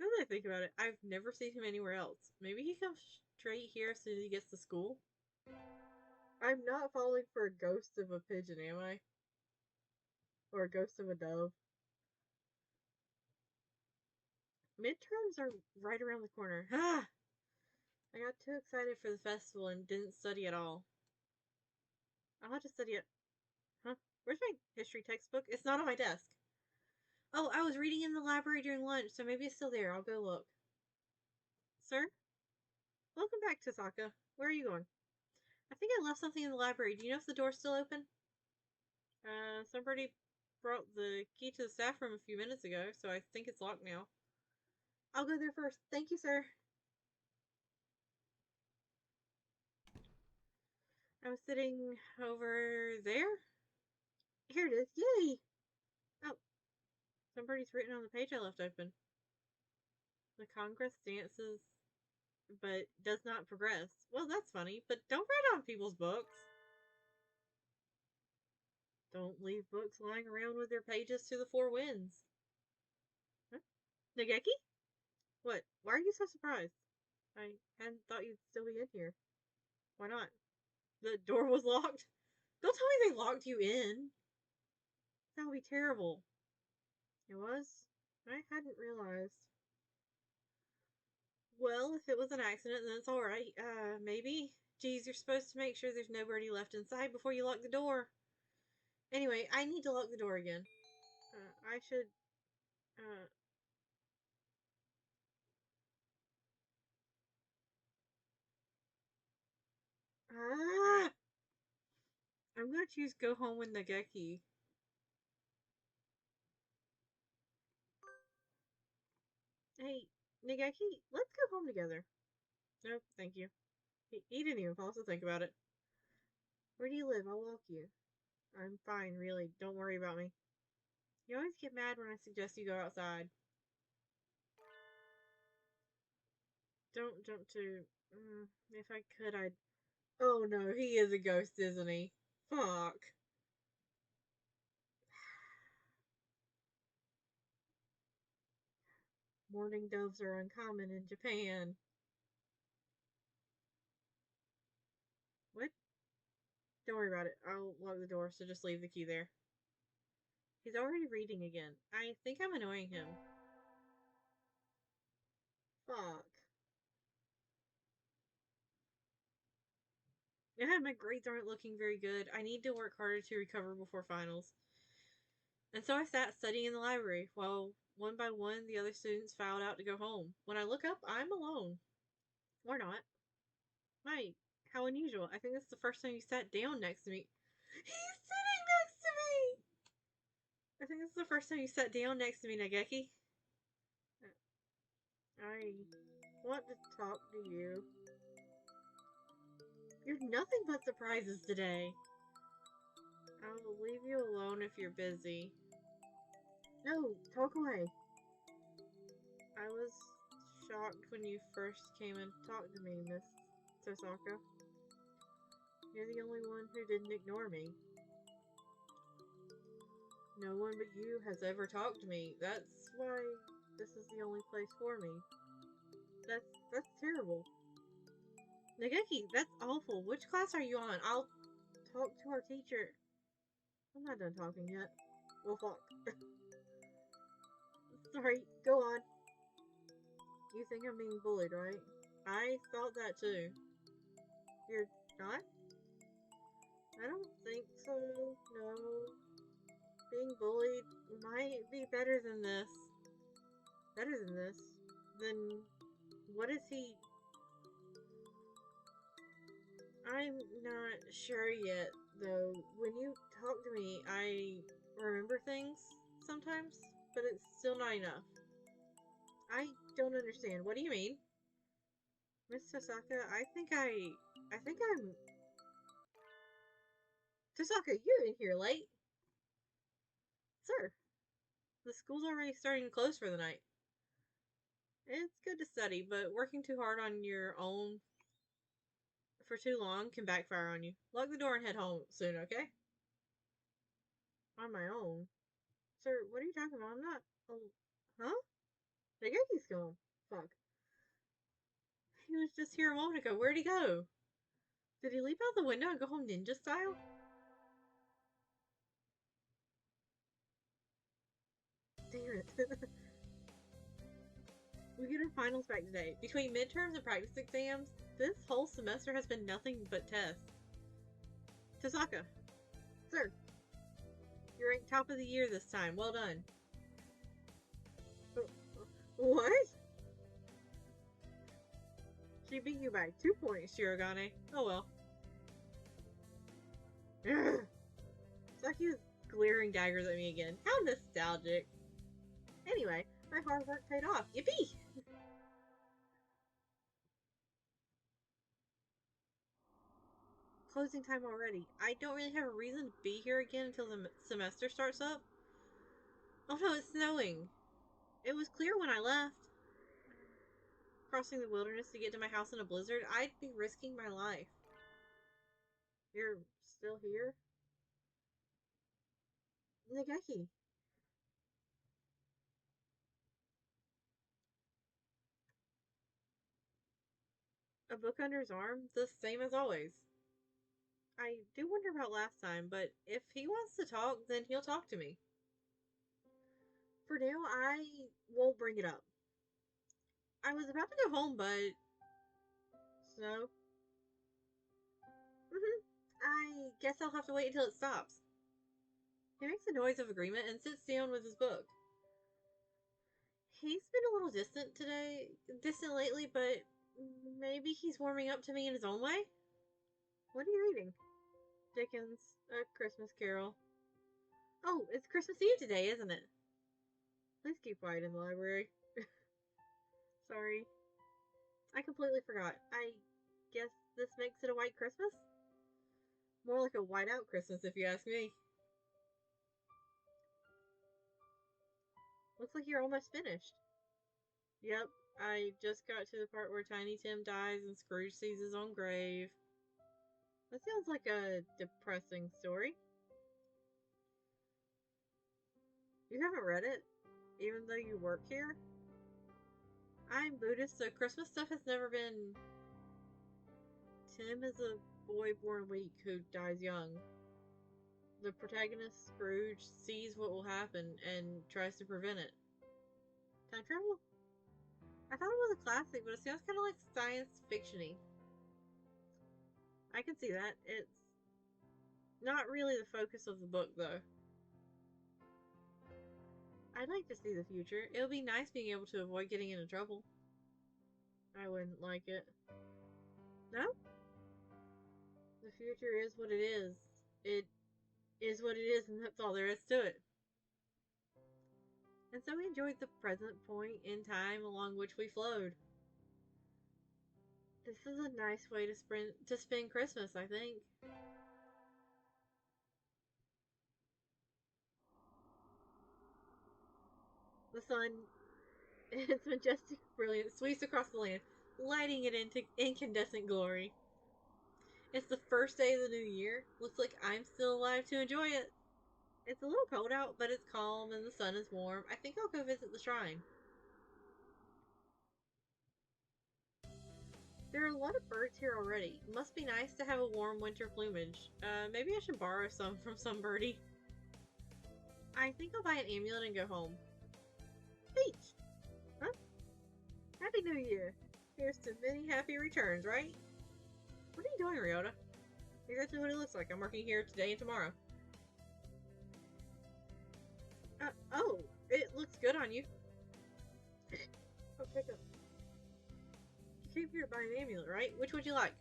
Now that I think about it, I've never seen him anywhere else. Maybe he comes straight here as soon as he gets to school. I'm not falling for a ghost of a pigeon, am I? Or a ghost of a dove. Midterms are right around the corner. Ah! I got too excited for the festival and didn't study at all. I'll have to study it. Huh? Where's my history textbook? It's not on my desk. Oh, I was reading in the library during lunch, so maybe it's still there. I'll go look. Sir? Welcome back, Tasaka. Where are you going? I think I left something in the library. Do you know if the door's still open? Somebody brought the key to the staff room a few minutes ago, so I think it's locked now. I'll go there first. Thank you, sir. I was sitting over there. Here it is. Yay! Oh, somebody's written on the page I left open. The Congress dances, but does not progress. Well, that's funny, but don't write on people's books. Don't leave books lying around with their pages to the four winds. Huh? Nageki? What? Why are you so surprised? I hadn't thought you'd still be in here. Why not? The door was locked? Don't tell me they locked you in. That would be terrible. It was? I hadn't realized. Well, if it was an accident, then it's alright. Maybe. Geez, you're supposed to make sure there's nobody left inside before you lock the door. Anyway, I need to lock the door again. I should, uh... Ah! I'm gonna choose go home with Nageki. Hey, Nageki, let's go home together. Nope, thank you. He didn't even pause to think about it. Where do you live? I'll walk you. I'm fine, really. Don't worry about me. You always get mad when I suggest you go outside. Don't jump to... if I could, I'd... Oh no, he is a ghost, isn't he? Fuck. Mourning doves are uncommon in Japan. What? Don't worry about it. I'll lock the door, so just leave the key there. He's already reading again. I think I'm annoying him. Fuck. Yeah, my grades aren't looking very good. I need to work harder to recover before finals. And so I sat studying in the library while one by one the other students filed out to go home. When I look up, I'm alone. Or not. Mike, how unusual. I think this is the first time you sat down next to me. He's sitting next to me! I think this is the first time you sat down next to me, Nageki. I want to talk to you. You're nothing but surprises today. I'll leave you alone if you're busy. No, talk away. I was shocked when you first came and talked to me, Miss Tosaka. You're the only one who didn't ignore me. No one but you has ever talked to me. That's why this is the only place for me. That's terrible. Nageki, that's awful. Which class are you on? I'll talk to our teacher. I'm not done talking yet. Well, fuck. Sorry, go on. You think I'm being bullied, right? I thought that too. You're not? I don't think so, no. Being bullied might be better than this. Better than this? Then what is he... I'm not sure yet, though. When you talk to me, I remember things sometimes, but it's still not enough. I don't understand. What do you mean? Miss Tosaka, I think I'm... Tosaka, you're in here late. Sir, the school's already starting to close for the night. It's good to study, but working too hard on your own for too long can backfire on you. Lock the door and head home soon, okay? On my own? Sir, what are you talking about? I'm not... Oh, huh? Nageki's gone. Fuck. He was just here a moment ago. Where'd he go? Did he leap out the window and go home ninja style? Damn it. We get our finals back today. Between midterms and practice exams, this whole semester has been nothing but tests. Tasaka, sir, you're ranked top of the year this time. Well done. What? She beat you by 2 points, Shirogane. Oh well. Saki is glaring daggers at me again. How nostalgic. Anyway, my hard work paid off. Yippee! Closing time already. I don't really have a reason to be here again until the semester starts up. Oh no, it's snowing. It was clear when I left. Crossing the wilderness to get to my house in a blizzard, I'd be risking my life. You're still here? Nageki. A book under his arm? The same as always. I do wonder about last time, but if he wants to talk, then he'll talk to me. For now, I won't bring it up. I was about to go home, but... Snow? I guess I'll have to wait until it stops. He makes a noise of agreement and sits down with his book. He's been a little distant lately, but maybe he's warming up to me in his own way? What are you reading? Dickens, A Christmas Carol. Oh, it's Christmas Eve today, isn't it? Please keep quiet in the library. Sorry. I completely forgot. I guess this makes it a white Christmas? More like a white-out Christmas, if you ask me. Looks like you're almost finished. Yep, I just got to the part where Tiny Tim dies and Scrooge sees his own grave. That sounds like a depressing story. You haven't read it, even though you work here? I'm Buddhist, so Christmas stuff has never been... Tim is a boy born weak who dies young. The protagonist, Scrooge, sees what will happen and tries to prevent it. Time travel? I thought it was a classic, but it sounds kind of like science fiction-y. I can see that. It's not really the focus of the book, though. I'd like to see the future. It would be nice being able to avoid getting into trouble. I wouldn't like it. No? The future is what it is. It is what it is, and that's all there is to it. And so we enjoyed the present point in time along which we flowed. This is a nice way to spend Christmas, I think. The sun, its majestic brilliance, sweeps across the land, lighting it into incandescent glory. It's the first day of the new year. Looks like I'm still alive to enjoy it. It's a little cold out, but it's calm and the sun is warm. I think I'll go visit the shrine. There are a lot of birds here already. Must be nice to have a warm winter plumage. Maybe I should borrow some from some birdie. I think I'll buy an amulet and go home. Peach! Huh? Happy New Year! Here's to many happy returns, right? What are you doing, Ryota? Exactly what it looks like. I'm working here today and tomorrow. Oh, it looks good on you. Oh, pick up. You came here to buy an amulet, right? Which would you like?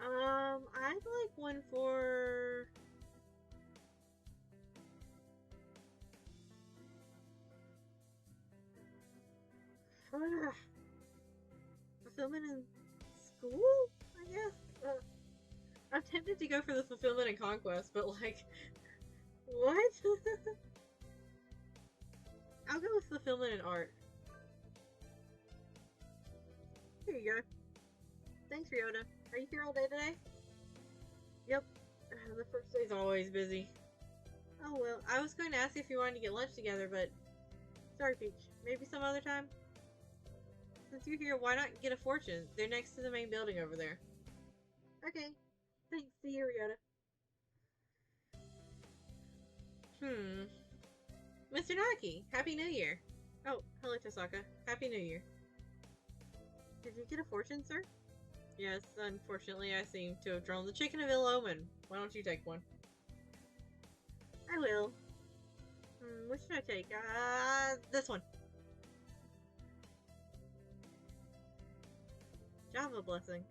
I'd like one for... fulfillment in school, I guess? I'm tempted to go for the fulfillment and conquest, but like... What? I'll go with fulfillment and art. Here you go. Thanks, Ryota. Are you here all day today? Yep. The first day's always busy. Oh well, I was going to ask if you wanted to get lunch together, but Sorry, Peach. Maybe some other time? Since you're here, why not get a fortune? They're next to the main building over there. Okay. Thanks, see you, Ryota. Mr. Naki, Happy New Year. Oh, hello, Tosaka. Happy New Year. Did you get a fortune, sir? Yes, unfortunately, I seem to have drawn the chicken of ill omen. Why don't you take one? I will. What should I take? This one. Java blessing.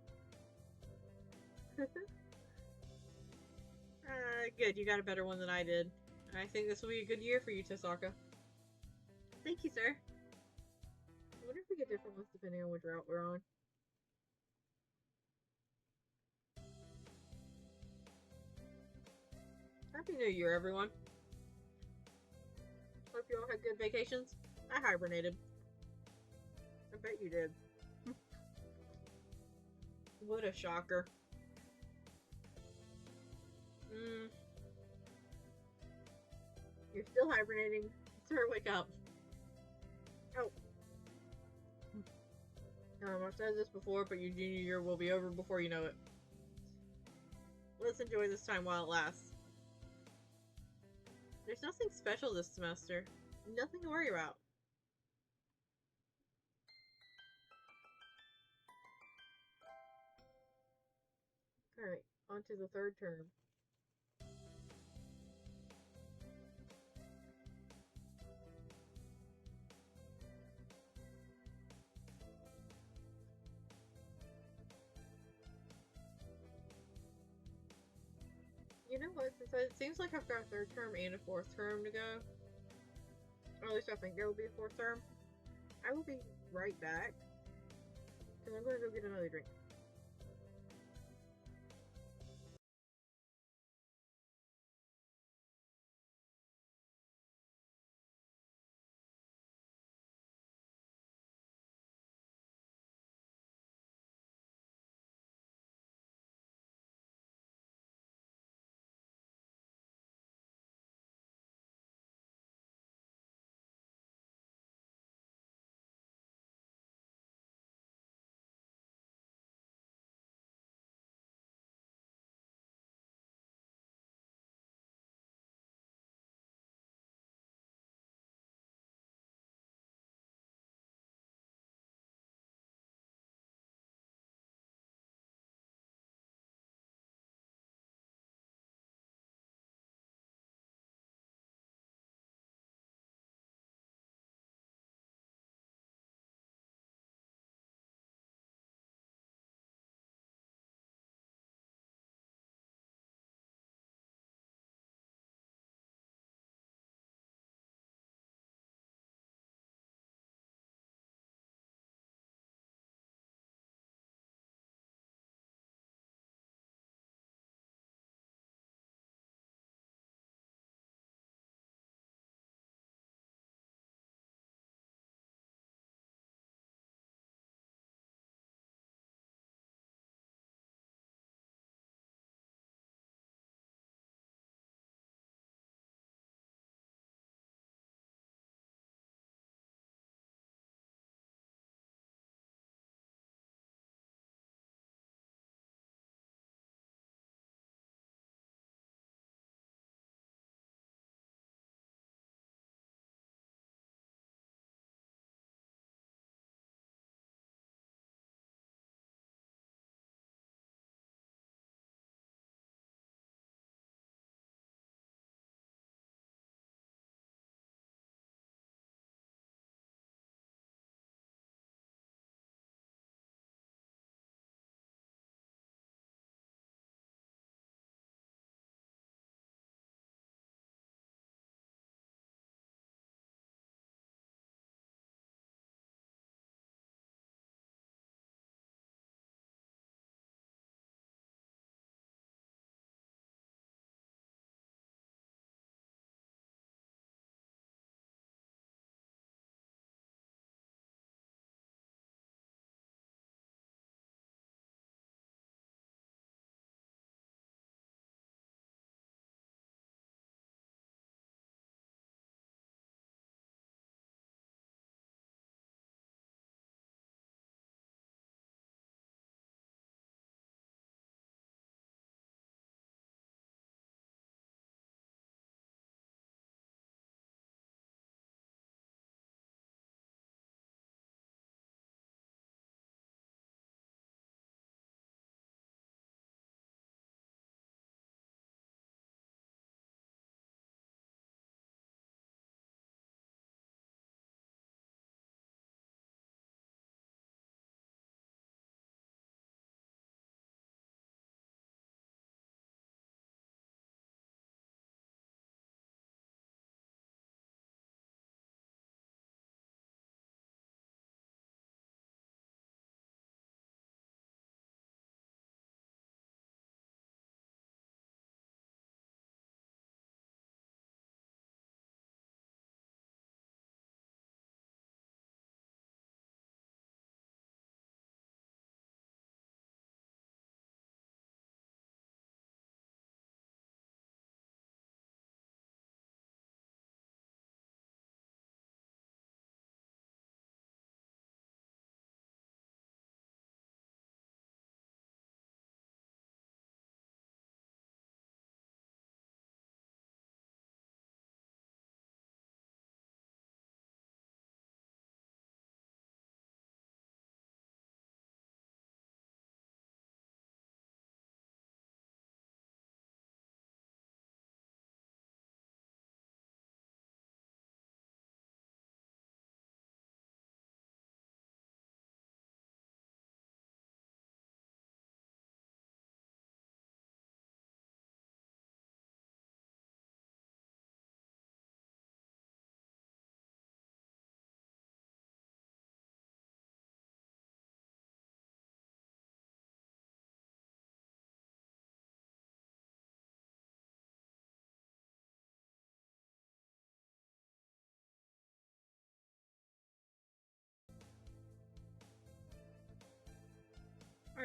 Good, you got a better one than I did. I think this will be a good year for you, Tosaka. Thank you, sir. I wonder if we get different ones depending on which route we're on. Happy New Year, everyone. Hope you all had good vacations. I hibernated. I bet you did. What a shocker. You're still hibernating. Sir, wake up. Oh. I've said this before, but your junior year will be over before you know it. Let's enjoy this time while it lasts. There's nothing special this semester. Nothing to worry about. Alright, on to the third term. You know what, since it seems like I've got a third term and a fourth term to go, or at least I think there will be a fourth term, I will be right back, because I'm going to go get another drink.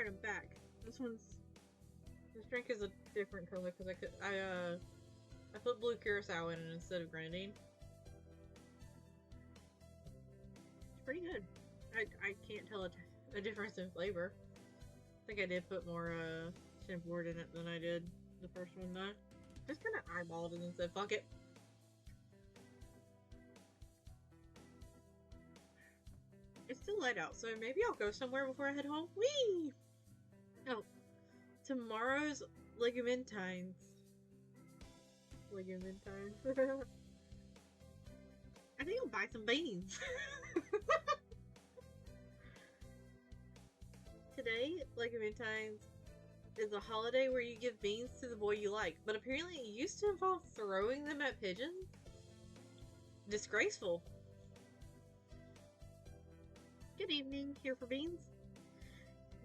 Alright, I'm back. This drink is a different color because I put blue curacao in it instead of grenadine. It's pretty good. I can't tell a difference in flavor. I think I did put more chipboard in it than I did the first one though. Just kind of eyeballed it and said, fuck it. It's still light out, so maybe I'll go somewhere before I head home. Whee! Oh, tomorrow's Ligamentines. I think I'll buy some beans. Today, Ligamentines is a holiday where you give beans to the boy you like, but apparently it used to involve throwing them at pigeons. Disgraceful. Good evening, here for beans?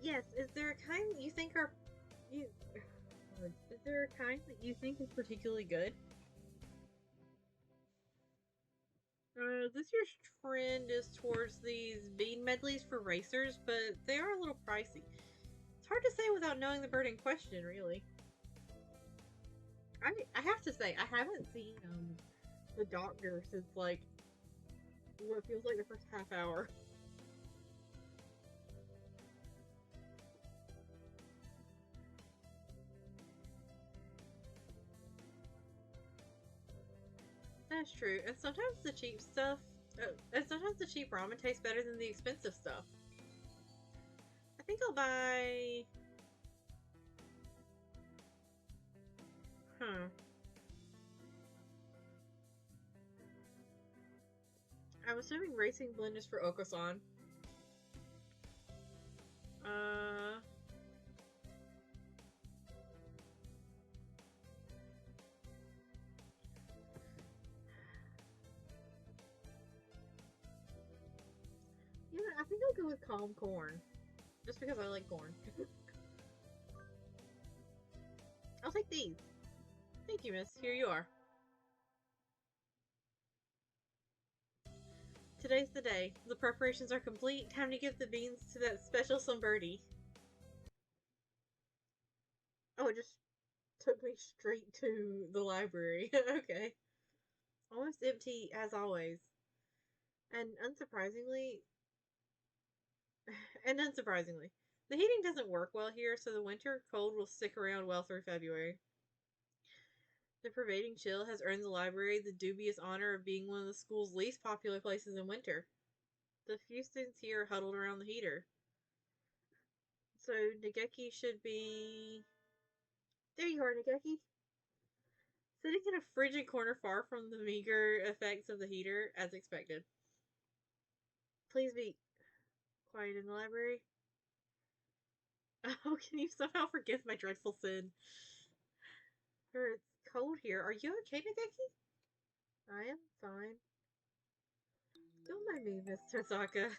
Yes, is there a kind that you think is there a kind that you think is particularly good? This year's trend is towards these bean medleys for racers, but they are a little pricey. It's hard to say without knowing the bird in question, really. I have to say, I haven't seen the doctor since like what feels like the first half hour. That's true, and sometimes the cheap stuff, and sometimes the cheap ramen tastes better than the expensive stuff. I think I'll buy. Huh. I'm assuming Racing Blend is for Okasan. Uh. Yeah, I think I'll go with Calm Corn. Just because I like corn. I'll take these. Thank you, miss. Here you are. Today's the day. The preparations are complete. Time to give the beans to that special some birdie. Oh, it just took me straight to the library. Okay. Almost empty as always. And unsurprisingly, the heating doesn't work well here, so the winter cold will stick around well through February. The pervading chill has earned the library the dubious honor of being one of the school's least popular places in winter. The few students here are huddled around the heater. So Nageki should be... There you are, Nageki. Sitting in a frigid corner far from the meager effects of the heater, as expected. Please be quiet in the library. Oh, can you somehow forgive my dreadful sin? It's cold here. Are you okay, Nageki? I am fine. Don't mind me, Miss Tosaka.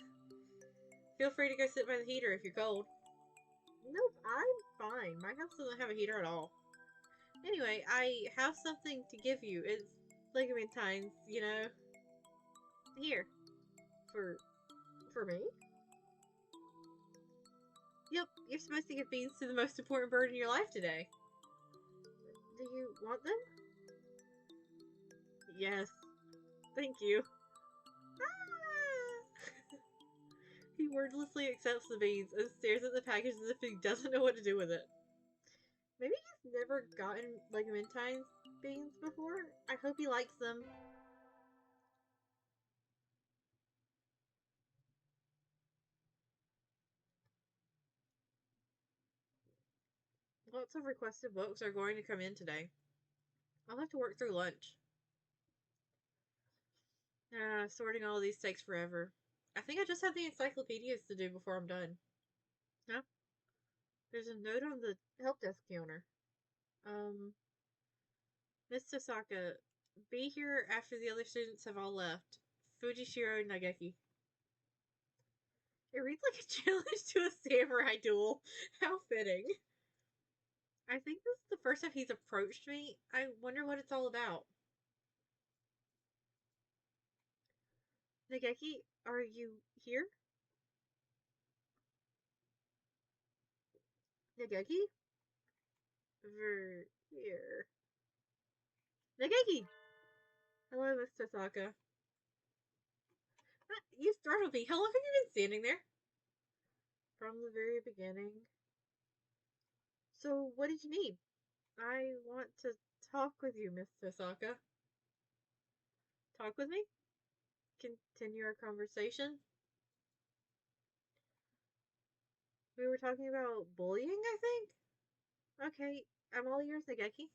Feel free to go sit by the heater if you're cold. Nope, I'm fine. My house doesn't have a heater at all. Anyway, I have something to give you. It's Ligamentines, you know. Here. For me? Yep, you're supposed to give beans to the most important bird in your life today. Do you want them? Yes. Thank you. Ah! He wordlessly accepts the beans and stares at the package as if he doesn't know what to do with it. Maybe he's never gotten Ligamentines beans before. I hope he likes them. Lots of requested books are going to come in today. I'll have to work through lunch. Sorting all of these takes forever. I think I just have the encyclopedias to do before I'm done. Huh? There's a note on the help desk counter. Miss Tosaka, be here after the other students have all left. Fujishiro Nageki. It reads like a challenge to a samurai duel. How fitting. I think this is the first time he's approached me. I wonder what it's all about. Nageki, are you here? Nageki? Over here. Nageki! Hello, Miss Tosaka. You startled me. How long have you been standing there? From the very beginning. So, what did you need? I want to talk with you, Miss Tosaka. Talk with me? Continue our conversation? We were talking about bullying, I think? Okay, I'm all ears, Nageki.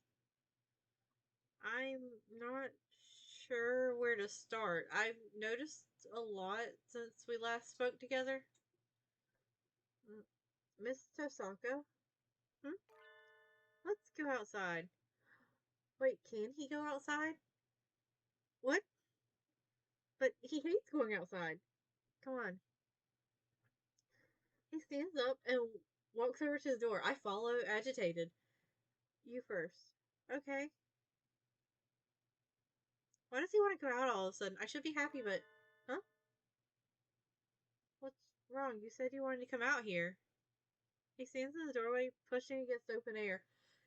I'm not sure where to start. I've noticed a lot since we last spoke together. Miss Tosaka? Hmm? Let's go outside. Wait, can he go outside? What? But he hates going outside. Come on. He stands up and walks over to the door. I follow, agitated. You first. Okay. Why does he want to go out all of a sudden? I should be happy, but... Huh? What's wrong? You said you wanted to come out here. He stands in the doorway, pushing against open air.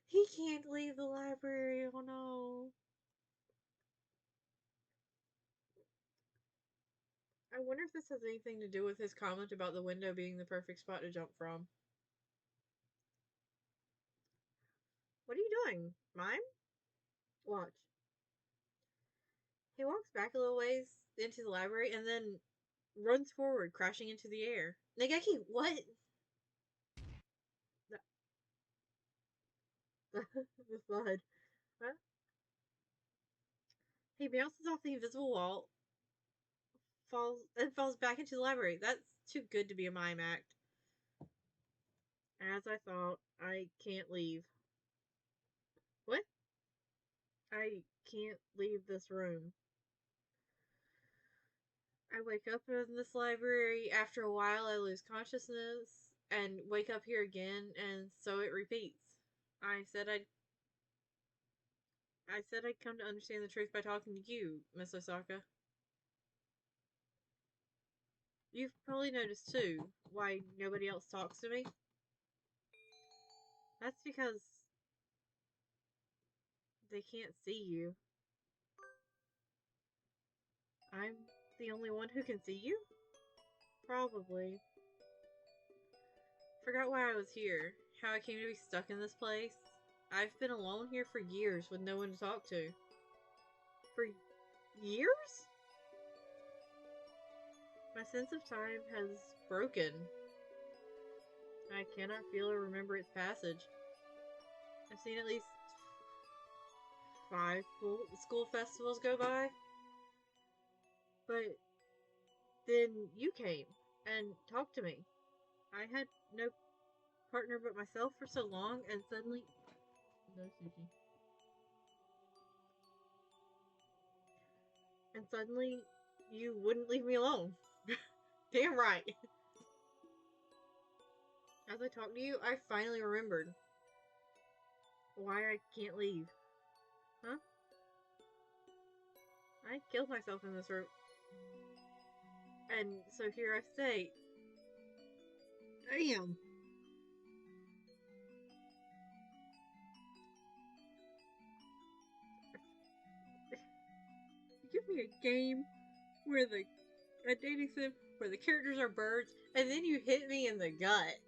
He can't leave the library. Oh no. I wonder if this has anything to do with his comment about the window being the perfect spot to jump from. What are you doing? Mime? Watch. He walks back a little ways into the library and then runs forward, crashing into the air. Nageki, what? The slide. Huh? He bounces off the invisible wall, falls back into the library. That's too good to be a mime act. As I thought, I can't leave. What? I can't leave this room. I wake up in this library. After a while, I lose consciousness and wake up here again, and so it repeats. I said I'd come to understand the truth by talking to you, Miss Osaka. You've probably noticed too why nobody else talks to me. That's because they can't see you. I'm the only one who can see you? Probably. Forgot why I was here. How I came to be stuck in this place. I've been alone here for years with no one to talk to. For years? My sense of time has broken. I cannot feel or remember its passage. I've seen at least 5 school festivals go by. But then you came and talked to me. I had no partner but myself for so long, and suddenly... No sushi. And suddenly, you wouldn't leave me alone. Damn right. As I talked to you, I finally remembered why I can't leave. Huh? I killed myself in this room. And so here I stay. Damn. You give me a game where a dating sim where the characters are birds, and then you hit me in the gut.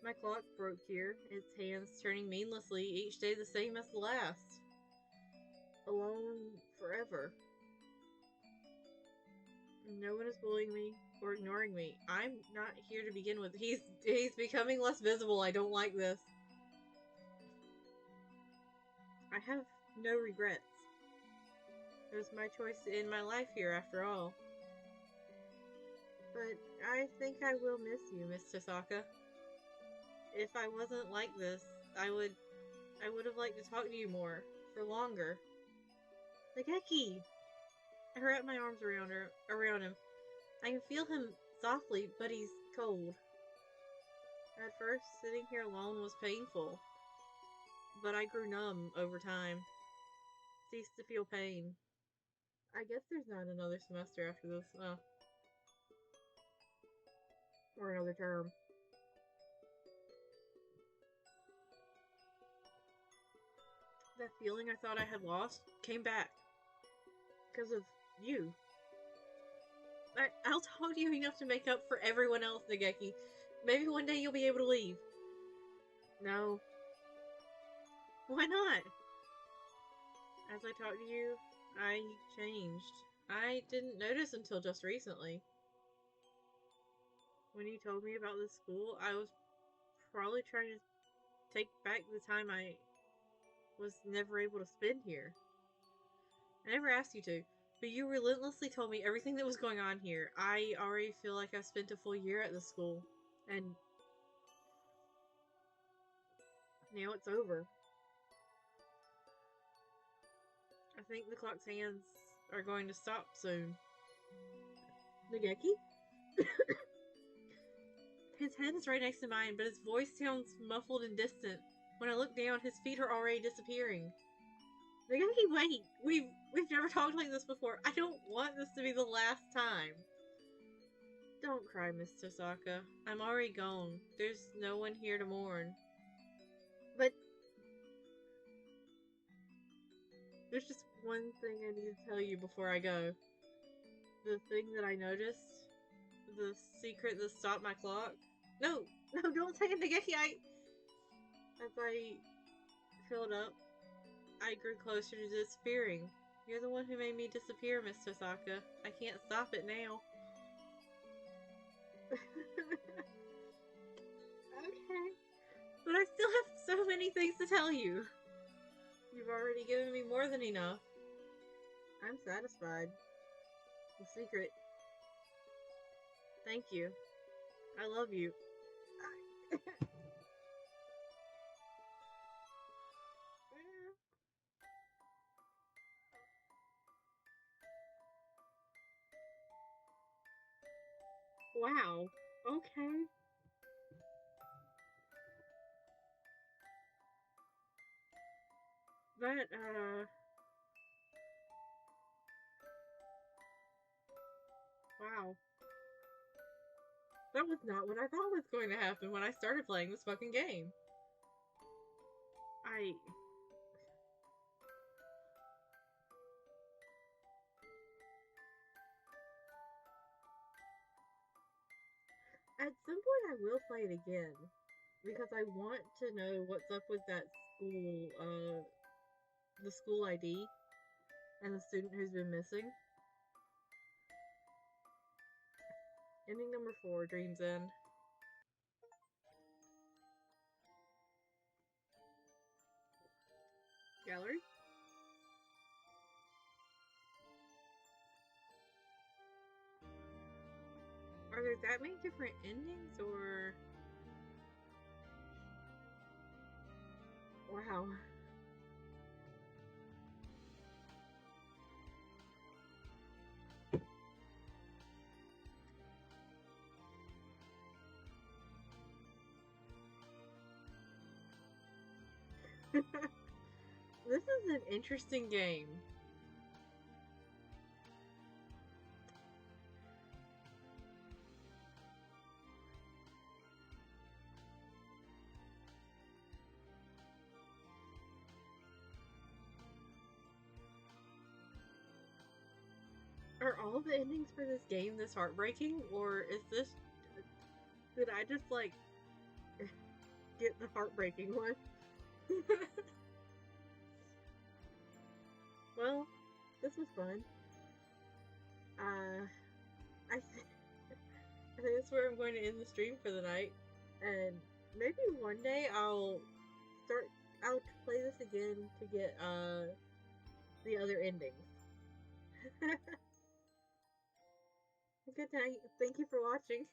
My clock broke here, its hands turning meaninglessly, each day the same as the last. Alone forever. No one is bullying me or ignoring me. I'm not here to begin with. He's becoming less visible. I don't like this. I have no regrets. It was my choice to end my life here after all. But I think I will miss you, Miss Tosaka. If I wasn't like this, I would have liked to talk to you more, for longer. Nageki! I wrap my arms around him. I can feel him softly, but he's cold. At first, sitting here alone was painful, but I grew numb over time. Ceased to feel pain. I guess there's not another semester after this. Or another term. That feeling I thought I had lost came back. Because of you. I'll talk to you enough to make up for everyone else, Nageki. Maybe one day you'll be able to leave. No. Why not? As I talked to you, I changed. I didn't notice until just recently. When you told me about this school, I was probably trying to take back the time I was never able to spend here. I never asked you to, but you relentlessly told me everything that was going on here. I already feel like I've spent a full year at the school, and now it's over. I think the clock's hands are going to stop soon. Nageki? His head is right next to mine, but his voice sounds muffled and distant. When I look down, his feet are already disappearing. Nageki, wait! We've never talked like this before. I don't want this to be the last time. Don't cry, Miss Tosaka. I'm already gone. There's no one here to mourn. But there's just one thing I need to tell you before I go. The thing that I noticed, the secret that stopped my clock. No, don't say it, Nageki. As I filled up, I grew closer to disappearing. You're the one who made me disappear, Miss Tosaka. I can't stop it now. Okay. But I still have so many things to tell you. You've already given me more than enough. I'm satisfied. The secret. Thank you. I love you. Wow. Okay. That, wow. That was not what I thought was going to happen when I started playing this fucking game. At some point I will play it again. Because I want to know what's up with that school, the school ID and the student who's been missing. Ending number 4, Dream's End. Gallery? Are there that many different endings, or... Wow. This is an interesting game. Are all the endings for this game this heartbreaking, or is this... Did I just, like, get the heartbreaking one? Well, this was fun. I think that's where I'm going to end the stream for the night. And maybe one day I'll play this again to get, the other endings. Good night. Thank you for watching.